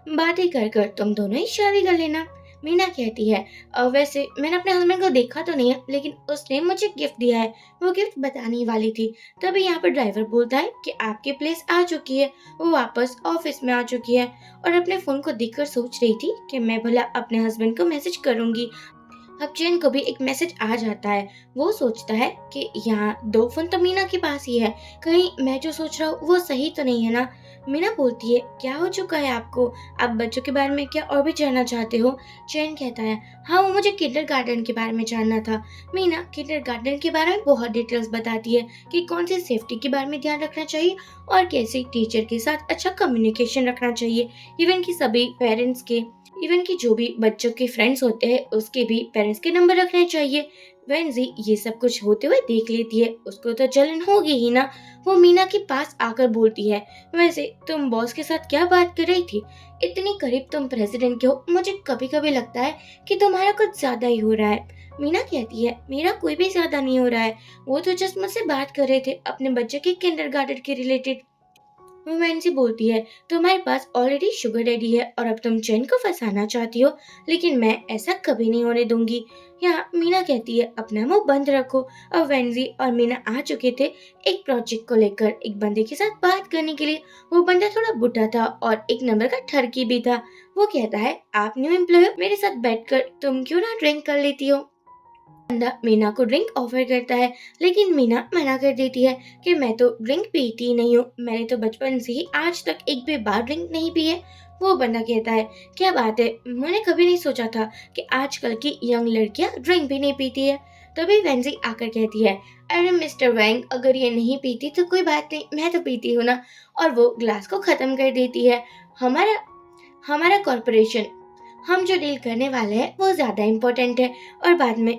बातें कर कर तुम दोनों ही शादी कर लेना। मीना कहती है, वैसे मैंने अपने हस्बैंड को देखा तो नहीं है, लेकिन उसने मुझे गिफ्ट दिया है। वो गिफ्ट बताने ही वाली थी, तभी यहाँ पर ड्राइवर बोलता है कि आपकी प्लेस आ चुकी है। वो वापस ऑफिस में आ चुकी है और अपने फोन को देखकर सोच रही थी कि मैं भला अपने हस्बैंड को मैसेज करूंगी। अब चैन को भी एक मैसेज आ जाता है। वो सोचता है कि यहाँ दो फोन तो मीना के पास ही है, कहीं मैं जो सोच रहा हूँ वो सही तो नहीं है ना। मीना बोलती है, क्या हो चुका है आपको? आप बच्चों के बारे में क्या और भी जानना चाहते हो? चैन कहता है, हाँ, वो मुझे किंडरगार्टन के बारे में जानना था। मीना किंडरगार्टन के बारे में बहुत डिटेल्स बताती है कि कौन सी सेफ्टी के बारे में ध्यान रखना चाहिए और कैसे टीचर के साथ अच्छा कम्युनिकेशन रखना चाहिए। इवन की सभी पेरेंट्स के इवन कि जो भी बच्चों के फ्रेंड्स होते हैं उसके भी पेरेंट्स के नंबर रखने चाहिए। वेंजी ये सब कुछ होते हुए देख लेती है, उसको तो जलन होगी ही ना। वो मीना के पास आकर बोलती है, वैसे तुम बॉस के साथ क्या बात कर रही थी? इतनी करीब तुम प्रेसिडेंट के हो, मुझे कभी कभी लगता है कि तुम्हारा कुछ ज्यादा ही हो रहा है। मीना कहती है, मेरा कोई भी ज्यादा नहीं हो रहा है, वो तो जस्ट मुझसे बात कर रहे थे अपने बच्चे के किंडरगार्टन के रिलेटेड। रोमांसी बोलती है, तुम्हारे पास ऑलरेडी शुगर डैडी है और अब तुम चैन को फंसाना चाहती हो, लेकिन मैं ऐसा कभी नहीं होने दूंगी। यहाँ मीना कहती है, अपना मुंह बंद रखो। अब वेंजी और मीना आ चुके थे एक प्रोजेक्ट को लेकर एक बंदे के साथ बात करने के लिए। वो बंदा थोड़ा बुढ़ा था और एक नंबर का ठरकी भी था। वो कहता है, आप न्यू एम्प्लॉय हो, मेरे साथ बैठकर तुम क्यों ना ड्रिंक कर लेती हो? बंदा मीना को ड्रिंक ऑफर करता है, लेकिन मीना मना कर देती है कि मैं तो ड्रिंक पीती ही नहीं हूँ, मैंने तो बचपन से ही आज तक एक भी बार ड्रिंक नहीं पी है। वो बंदा कहता है, क्या बात है, मैंने कभी नहीं सोचा था कि आजकल की यंग लड़कियां ड्रिंक भी नहीं पीती है। तभी वेंजी आकर कहती है, अरे मिस्टर वैंग, अगर ये नहीं पीती तो कोई बात नहीं, मैं तो पीती हूँ ना। और वो ग्लास को खत्म कर देती है। हमारा हमारा कॉरपोरेशन, हम जो डील करने वाले हैं वो ज्यादा इम्पोर्टेंट है। और बाद में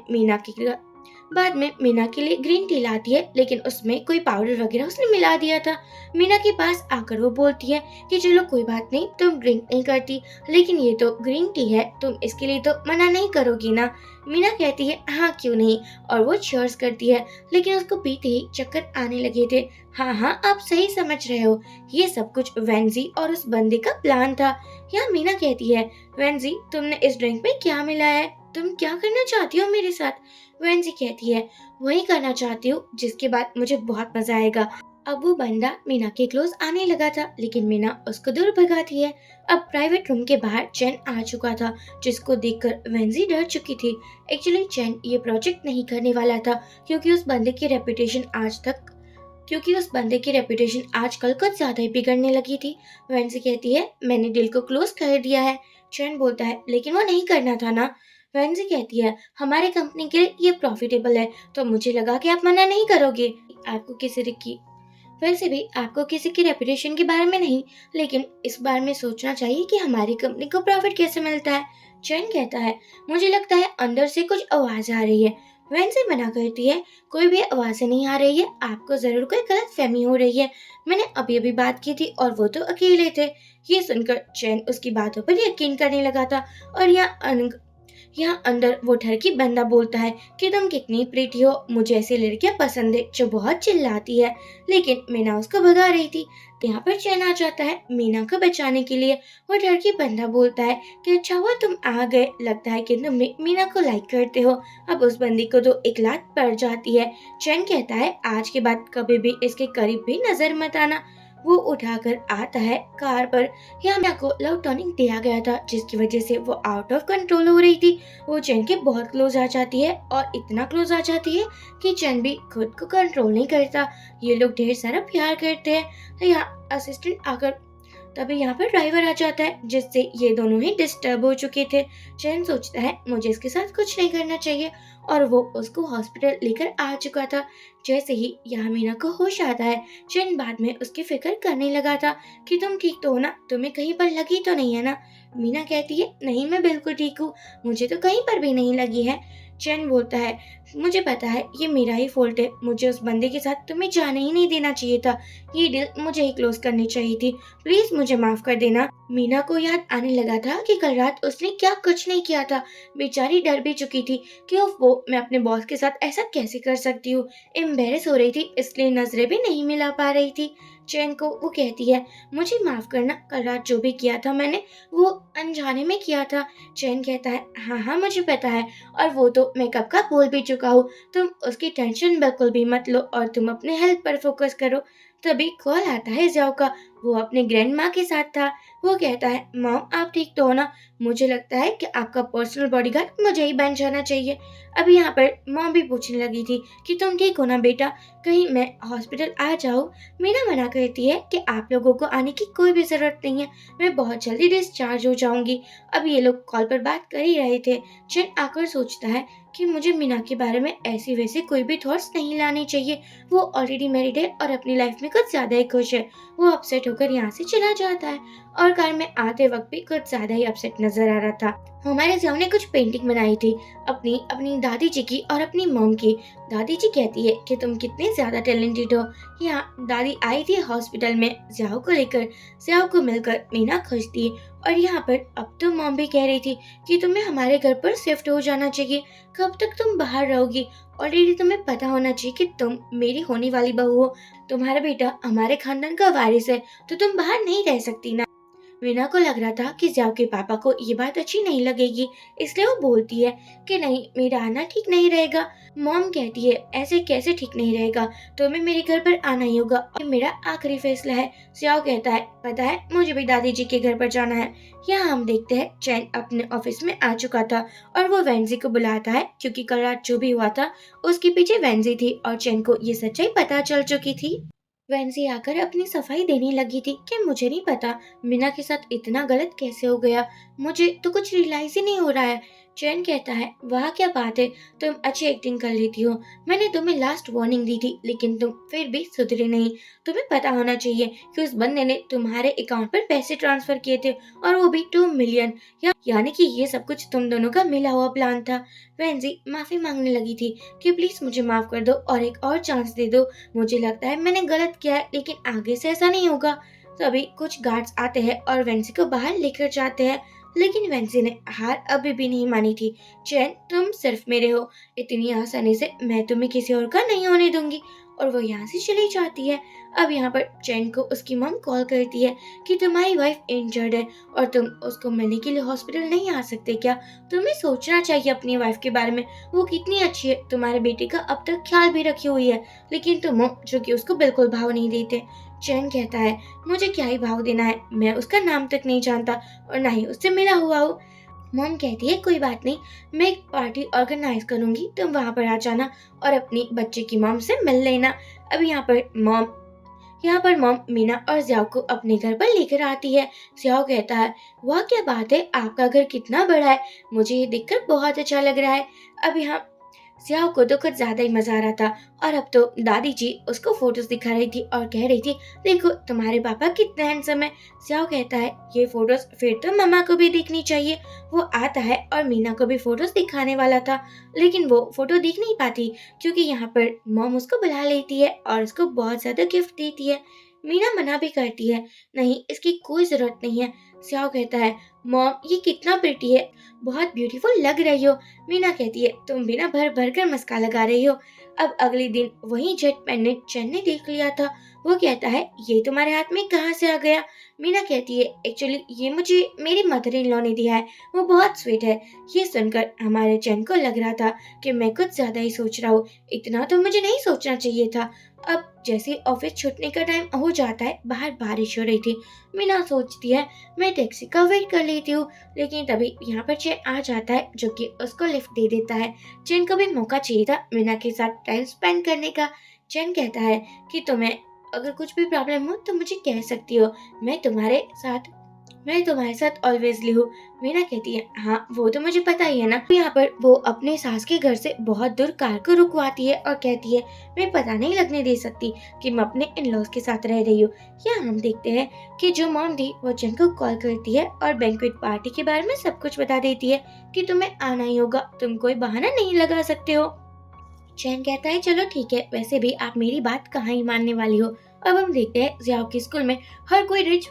मीना के लिए ग्रीन टी लाती है, लेकिन उसमें कोई पाउडर वगैरह उसने मिला दिया था। मीना के पास आकर वो बोलती है कि चलो कोई बात नहीं, तुम ड्रिंक नहीं करती, लेकिन ये तो ग्रीन टी है, तुम इसके लिए तो मना नहीं करोगी ना? मीना कहती है, हाँ क्यों नहीं, और वो चीयर्स करती है, लेकिन उसको पीते ही चक्कर आने लगे थे। हाँ हाँ, आप सही समझ रहे हो, ये सब कुछ वेंजी और उस बंदे का प्लान था। यहाँ मीना कहती है, वेंजी, तुमने इस ड्रिंक में क्या मिलाया है? तुम क्या करना चाहती हो मेरे साथ? वेंजी कहती है, वही करना चाहती हूँ जिसके बाद मुझे बहुत मजा आएगा। अब वो बंदा मीना के क्लोज आने लगा था, लेकिन मीना उसको दूर भगाती है। अब प्राइवेट रूम के बाहर चैन आ चुका था, जिसको देखकर वेंजी डर चुकी थी। एक्चुअली चैन ये प्रोजेक्ट नहीं करने वाला था, क्योंकि उस बंदे की रेपुटेशन आजकल कुछ ज्यादा ही बिगड़ने लगी थी। वेंजी कहती है, मैंने डील को क्लोज कर दिया है। चैन बोलता है, लेकिन वो नहीं करना था ना। वेंजी कहती है, हमारे कंपनी के लिए ये प्रॉफिटेबल है, तो मुझे लगा कि आप मना नहीं करोगे। आपको किसी की वैसे भी आपको किसी की रेपुटेशन के बारे में नहीं, लेकिन इस बारे में सोचना चाहिए कि हमारी कंपनी को प्रॉफिट कैसे मिलता है। चैन कहता है, मुझे लगता है अंदर से कुछ आवाज आ रही है। वेंजी मना करती है, कोई भी आवाज नहीं आ रही है, आपको जरूर कोई गलत फहमी हो रही है, मैंने अभी अभी बात की थी और वो तो अकेले थे। ये सुनकर चैन उसकी बातों पर यकीन करने लगा था। और यहाँ अंदर वो ठरकी बंदा बोलता है कि तुम कितनी प्रीटी हो, मुझे ऐसी लड़कियां पसंद है जो बहुत चिल्लाती है, लेकिन मीना उसको भगा रही थी। तो यहाँ पर चैन आ जाता है मीना को बचाने के लिए। वो ठरकी बंदा बोलता है कि अच्छा हुआ तुम आ गए, लगता है कि तुम मीना को लाइक करते हो। अब उस बंदी को तो एक लात पड़ जाती है। चैन कहता है, आज के बाद कभी भी इसके करीब भी नजर मत आना। वो उठाकर आता है कार पर। यामिया को लव टॉनिक दिया गया था, जिसकी वजह से वो आउट ऑफ कंट्रोल हो रही थी। वो चैन के बहुत क्लोज आ जाती है, और इतना क्लोज आ जाती है कि चैन भी खुद को कंट्रोल नहीं करता। ये लोग ढेर सारा प्यार करते हैं। तो यहाँ असिस्टेंट आकर तभी यहाँ पर ड्राइवर आ जाता है, जिससे ये दोनों ही डिस्टर्ब हो चुके थे। चैन सोचता है, मुझे इसके साथ कुछ नहीं करना चाहिए, और वो उसको हॉस्पिटल लेकर आ चुका था। जैसे ही यहाँ मीना को होश आता है, चैन बाद में उसकी फिक्र करने लगा था कि तुम ठीक तो हो ना, तुम्हें कहीं पर लगी तो नहीं है ना। मीना कहती है, नहीं मैं बिल्कुल ठीक हूँ, मुझे तो कहीं पर भी नहीं लगी है। चैन बोलता है, मुझे पता है ये मेरा ही फॉल्ट है, मुझे उस बंदे के साथ तुम्हें जाने ही नहीं देना चाहिए था, ये डील मुझे ही क्लोज करनी चाहिए थी, प्लीज मुझे माफ कर देना। मीना को याद आने लगा था कि कल रात उसने क्या कुछ नहीं किया था। बेचारी डर भी चुकी थी कि वो मैं अपने बॉस के साथ ऐसा कैसे कर सकती हूँ। एम्बेरस हो रही थी, इसलिए नजरें भी नहीं मिला पा रही थी। चैन को वो कहती है, मुझे माफ करना, कल रात जो भी किया था मैंने वो अनजाने में किया था। चैन कहता है, हाँ हाँ मुझे पता है, और वो तो मैं कब का बोल भी चुका हूँ, तुम उसकी टेंशन बिल्कुल भी मत लो और तुम अपने हेल्थ पर फोकस करो। तभी कॉल आता है जियाओ का। वो अपने ग्रैंड माँ के साथ था। वो कहता है, मॉम आप ठीक तो हो ना? मुझे लगता है कि आपका पर्सनल बॉडीगार्ड मुझे ही बन जाना चाहिए। अभी यहाँ पर मॉम भी पूछने लगी थी कि तुम ठीक हो ना बेटा, कहीं मैं हॉस्पिटल आ जाऊँ? मीना मना करती है कि आप लोगों को आने की कोई भी जरूरत नहीं है, मैं बहुत जल्दी डिस्चार्ज हो जाऊंगी। अब ये लोग कॉल पर बात कर ही रहे थे। चैन आकर सोचता है कि मुझे मीना के बारे में ऐसी वैसे कोई भी थॉट्स नहीं लाने चाहिए। वो ऑलरेडी मैरिड है और अपनी लाइफ में कुछ ज्यादा ही खुश है। वो अपसेट होकर यहाँ से चला जाता है और कार में आते वक्त भी कुछ ज्यादा ही अपसेट नजर आ रहा था। हमारे जियाओ ने कुछ पेंटिंग बनाई थी, अपनी अपनी दादी जी की और अपनी मॉम की। दादी जी कहती है कि तुम कितने ज्यादा टैलेंटेड हो। यहाँ दादी आई थी हॉस्पिटल में जियाओ को लेकर। जियाओ को मिलकर मीना खुश थी और यहाँ पर अब तो मॉम भी कह रही थी कि तुम्हें हमारे घर पर शिफ्ट हो जाना चाहिए। कब तक तुम बाहर रहोगी? ऑलरेडी तुम्हें पता होना चाहिए कि तुम मेरी होने वाली बहू हो, तुम्हारा बेटा हमारे खानदान का वारिस है, तो तुम बाहर नहीं रह सकती ना। मीना को लग रहा था कि जियाओ के पापा को ये बात अच्छी नहीं लगेगी, इसलिए वो बोलती है कि नहीं, मेरा आना ठीक नहीं रहेगा। मॉम कहती है, ऐसे कैसे ठीक नहीं रहेगा, तुम्हें मेरे घर पर आना ही होगा और मेरा आखिरी फैसला है। जियाओ कहता है, पता है मुझे भी दादी जी के घर पर जाना है। यहाँ हम देखते हैं चैन अपने ऑफिस में आ चुका था और वो वेंजी को बुलाता है क्योंकि कल रात जो भी हुआ था उसके पीछे वेंजी थी और चैन को ये सच्चाई पता चल चुकी थी। वेंसी आकर अपनी सफाई देने लगी थी कि मुझे नहीं पता मीना के साथ इतना गलत कैसे हो गया, मुझे तो कुछ रियलाइज ही नहीं हो रहा है। चैन कहता है, वाह क्या बात है, तुम अच्छी एक्टिंग कर लेती हो। मैंने तुम्हें लास्ट वार्निंग दी थी लेकिन तुम फिर भी सुधरे नहीं। तुम्हें पता होना चाहिए कि उस बंदे ने तुम्हारे अकाउंट पर पैसे ट्रांसफर किए थे और वो भी 2 मिलियन, यानी कि ये सब कुछ तुम दोनों का मिला हुआ प्लान था। वेंसी माफी मांगने लगी थी कि प्लीज मुझे माफ कर दो और एक और चांस दे दो, मुझे लगता है मैंने गलत किया है लेकिन आगे से ऐसा नहीं होगा। तभी कुछ गार्ड्स आते हैं और वेंसी को बाहर लेकर जाते हैं, लेकिन वेंसी ने हार अभी भी नहीं मानी थी। चैन तुम सिर्फ मेरे हो, इतनी आसानी से मैं तुम्हें किसी और का नहीं होने दूंगी, और वो यहाँ से चली जाती है। अब यहाँ पर चैन को उसकी मॉम कॉल करती है कि तुम्हारी वाइफ इंजर्ड है और तुम उसको मिलने के लिए हॉस्पिटल नहीं आ सकते क्या? तुम्हें सोचना चाहिए अपनी वाइफ के बारे में, वो कितनी अच्छी है, तुम्हारे बेटे का अब तक ख्याल भी रखी हुई है, लेकिन तुम हो जो कि उसको बिल्कुल भाव नहीं देते। चैन कहता है, मुझे क्या ही भाव देना है, मैं उसका नाम तक नहीं जानता और ना ही उससे मिला हुआ हूँ। मॉम कहती है, कोई बात नहीं, मैं एक पार्टी ऑर्गेनाइज करूंगी, तुम वहां पर आ जाना और अपनी बच्चे की मॉम से मिल लेना। अब यहाँ पर मॉम मीना और जियाओ को अपने घर पर लेकर आती है। जियाओ कहता है, वाह क्या बात है, आपका घर कितना बड़ा है, मुझे ये देखकर बहुत अच्छा लग रहा है। अब यहाँ जियाओ को तो कुछ ज्यादा ही मजा आ रहा था और अब तो दादी जी उसको फोटोज दिखा रही थी और कह रही थी, देखो तुम्हारे पापा कितने हैंडसम है। जियाओ कहता है, ये फोटोज फिर तो मम्मा को भी देखनी चाहिए। वो आता है और मीना को भी फोटोज दिखाने वाला था, लेकिन वो फोटो देख नहीं पाती क्योंकि यहाँ पर मॉम उसको बुला लेती है और उसको बहुत ज्यादा गिफ्ट देती है। मीना मना भी करती है, नहीं इसकी कोई जरूरत नहीं है। जियाओ कहता है, मॉम ये कितना प्रिटी है, बहुत ब्यूटीफुल लग रही हो। मीना कहती है, तुम भी ना भर भर कर मस्का लगा रही हो। अब अगले दिन वही जेट पेंडेंट चैन ने देख लिया था। वो कहता है, ये तुम्हारे हाथ में कहाँ से आ गया? मीना कहती है, एक्चुअली ये मुझे मेरी मदर इन लॉ ने दिया है, वो बहुत स्वीट है। ये सुनकर हमारे चैन को लग रहा था कि मैं कुछ ज्यादा ही सोच रहा हूँ, इतना तो मुझे नहीं सोचना चाहिए था। अब जैसे ऑफिस छूटने का टाइम हो जाता है, बाहर बारिश हो रही थी। मीना सोचती है, मैं टैक्सी का वेट कर लेती हूँ, लेकिन तभी यहाँ पर चैन आ जाता है जो कि उसको लिफ्ट दे देता है। चैन को भी मौका चाहिए था मीना के साथ टाइम स्पेंड करने का। चैन कहता है कि तुम्हें अगर कुछ भी प्रॉब्लम हो तो मुझे कह सकती हो, मैं तुम्हारे साथ मैं तुम्हारे साथ ऑलवेजली हूँ। मीना कहती है, हाँ वो तो मुझे पता ही है ना। यहाँ पर वो अपने सास के घर से बहुत दूर कार को रुकवाती है और कहती है, मैं पता नहीं लगने दे सकती कि मैं अपने इन लॉज के साथ रह रही हूँ। यहाँ हम देखते हैं कि जो मॉम थी वो चैन को कॉल करती है और बैंक्वेट पार्टी के बारे में सब कुछ बता देती है कि तुम्हें आना ही होगा, तुम कोई बहाना नहीं लगा सकते हो। चैन कहता है, चलो ठीक है, वैसे भी आप मेरी बात कहाँ ही मानने वाली हो। अब हम देखते हैं जियाओ के स्कूल में हर कोई रिच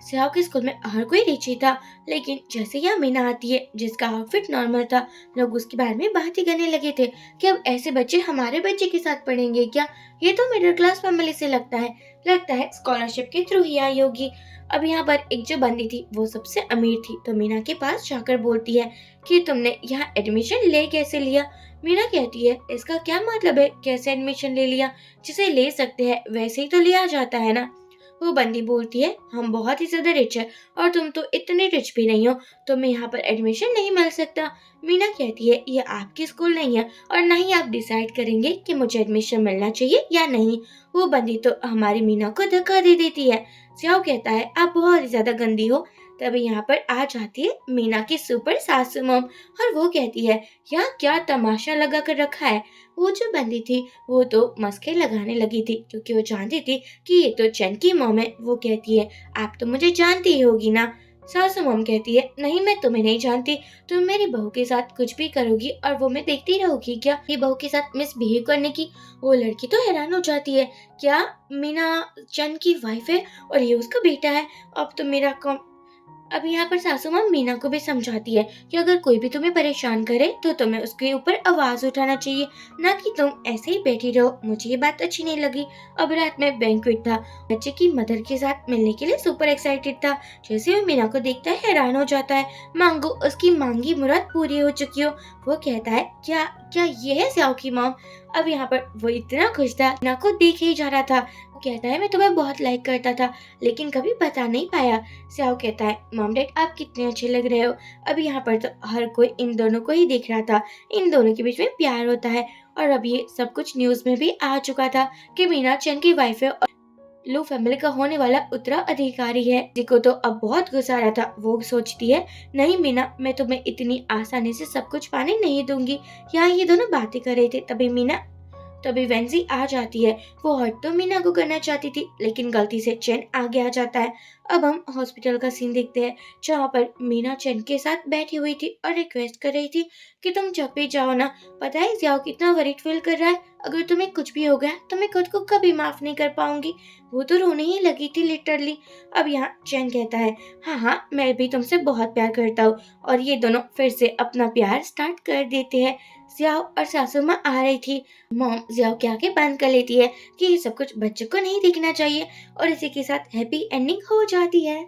सियाओ के स्कूल में हर कोई रिच ही था, लेकिन जैसे यहाँ मीना आती है जिसका आउटफिट नॉर्मल था, लोग उसके बारे में बात ही करने लगे थे कि अब ऐसे बच्चे हमारे बच्चे के साथ पढ़ेंगे क्या? ये तो मिडिल क्लास फैमिली से लगता है स्कॉलरशिप के थ्रू ही आई होगी। अब यहाँ पर एक जो बंदी थी वो सबसे अमीर थी, तो मीना के पास जाकर बोलती है कि तुमने यहाँ एडमिशन ले कैसे लिया? मीना कहती है, इसका क्या मतलब है कैसे एडमिशन ले लिया? जिसे ले सकते हैं वैसे ही तो लिया जाता है ना। वो बंदी बोलती है, हम बहुत ही ज्यादा रिच है और तुम तो इतने रिच भी नहीं हो, तुम्हें यहाँ पर एडमिशन नहीं मिल सकता। मीना कहती है, ये आपकी स्कूल नहीं है और न ही आप डिसाइड करेंगे कि मुझे एडमिशन मिलना चाहिए या नहीं। वो बंदी तो हमारी मीना को धक्का दे देती है। सियाओ कहता है, आप बहुत ही ज्यादा गंदी हो। तभी यहाँ पर आ जाती है मीना की सुपर सासू मॉम और वो कहती है, यहाँ क्या तमाशा लगा कर रखा है? वो जो बंदी थी वो तो मस्के लगाने लगी थी क्योंकि वो जानती थी कि ये तो चैन की मॉम है। वो कहती है, आप तो मुझे जानती ही होगी ना। सासू मॉम कहती है, नहीं मैं तुम्हें नहीं जानती, तुम मेरी बहू के साथ कुछ भी करोगी और वो मैं देखती रहूंगी क्या? मेरी बहू के साथ मिसबिहेव करने की। वो लड़की तो हैरान हो जाती है, क्या मीना चैन की वाइफ है और ये उसका बेटा है? अब तो मेरा अब यहाँ पर सासू माँ मीना को भी समझाती है कि अगर कोई भी तुम्हें परेशान करे तो तुम्हें उसके ऊपर आवाज उठाना चाहिए, ना कि तुम ऐसे ही बैठी रहो। मुझे ये बात अच्छी नहीं लगी। अब रात में बैंक्वेट था, बच्चे की मदर के साथ मिलने के लिए सुपर एक्साइटेड था। जैसे वो मीना को देखता है हैरान हो जाता है, मांगो उसकी मांगी मुराद पूरी हो चुकी हो। वो कहता है, क्या क्या ये है सियाओ की मॉम? अब यहाँ पर वो इतना खुश था, मीना को देखे ही जा रहा था। वो कहता है, मैं तुम्हें बहुत लाइक करता था लेकिन कभी बता नहीं पाया। स्याओ कहता है, मॉम डैड आप कितने अच्छे लग रहे हो। अब यहाँ पर तो हर कोई इन दोनों को ही देख रहा था, इन दोनों के बीच में प्यार होता है। और अब ये सब कुछ न्यूज में भी आ चुका था कि मीना चैन की वाइफ है और लू फैमिली का होने वाला उत्तराधिकारी है। जिको तो अब बहुत गुस्सा आ रहा था। वो सोचती है, नहीं मीना, मैं तुम्हें इतनी आसानी से सब कुछ पाने नहीं दूंगी। यहाँ ये दोनों बातें कर रहे थे तभी वेंजी आ जाती है। वो हर्ट तो मीना को करना चाहती थी लेकिन गलती से चैन आगे आ जाता है। अब हम हॉस्पिटल का सीन देखते हैं जहाँ पर मीना चैन के साथ बैठी हुई थी और रिक्वेस्ट कर रही थी कि तुम जब भी जाओ ना, पता है जियाओ कितना वरीड फील कर रहा है, अगर तुम्हें कुछ भी हो गया तो मैं खुद को कभी माफ नहीं कर पाऊंगी। वो तो रोने ही लगी थी लिटरली। अब यहाँ चैन कहता है, हाँ हाँ मैं भी तुमसे बहुत प्यार करता हूँ। और ये दोनों फिर से अपना प्यार स्टार्ट कर देते हैं। जियाओ और सासू माँ आ रही थी। मॉम जियाओ के आगे बंद कर लेती है कि ये सब कुछ बच्चों को नहीं देखना चाहिए और इसी के साथ हैप्पी एंडिंग हो जाती है।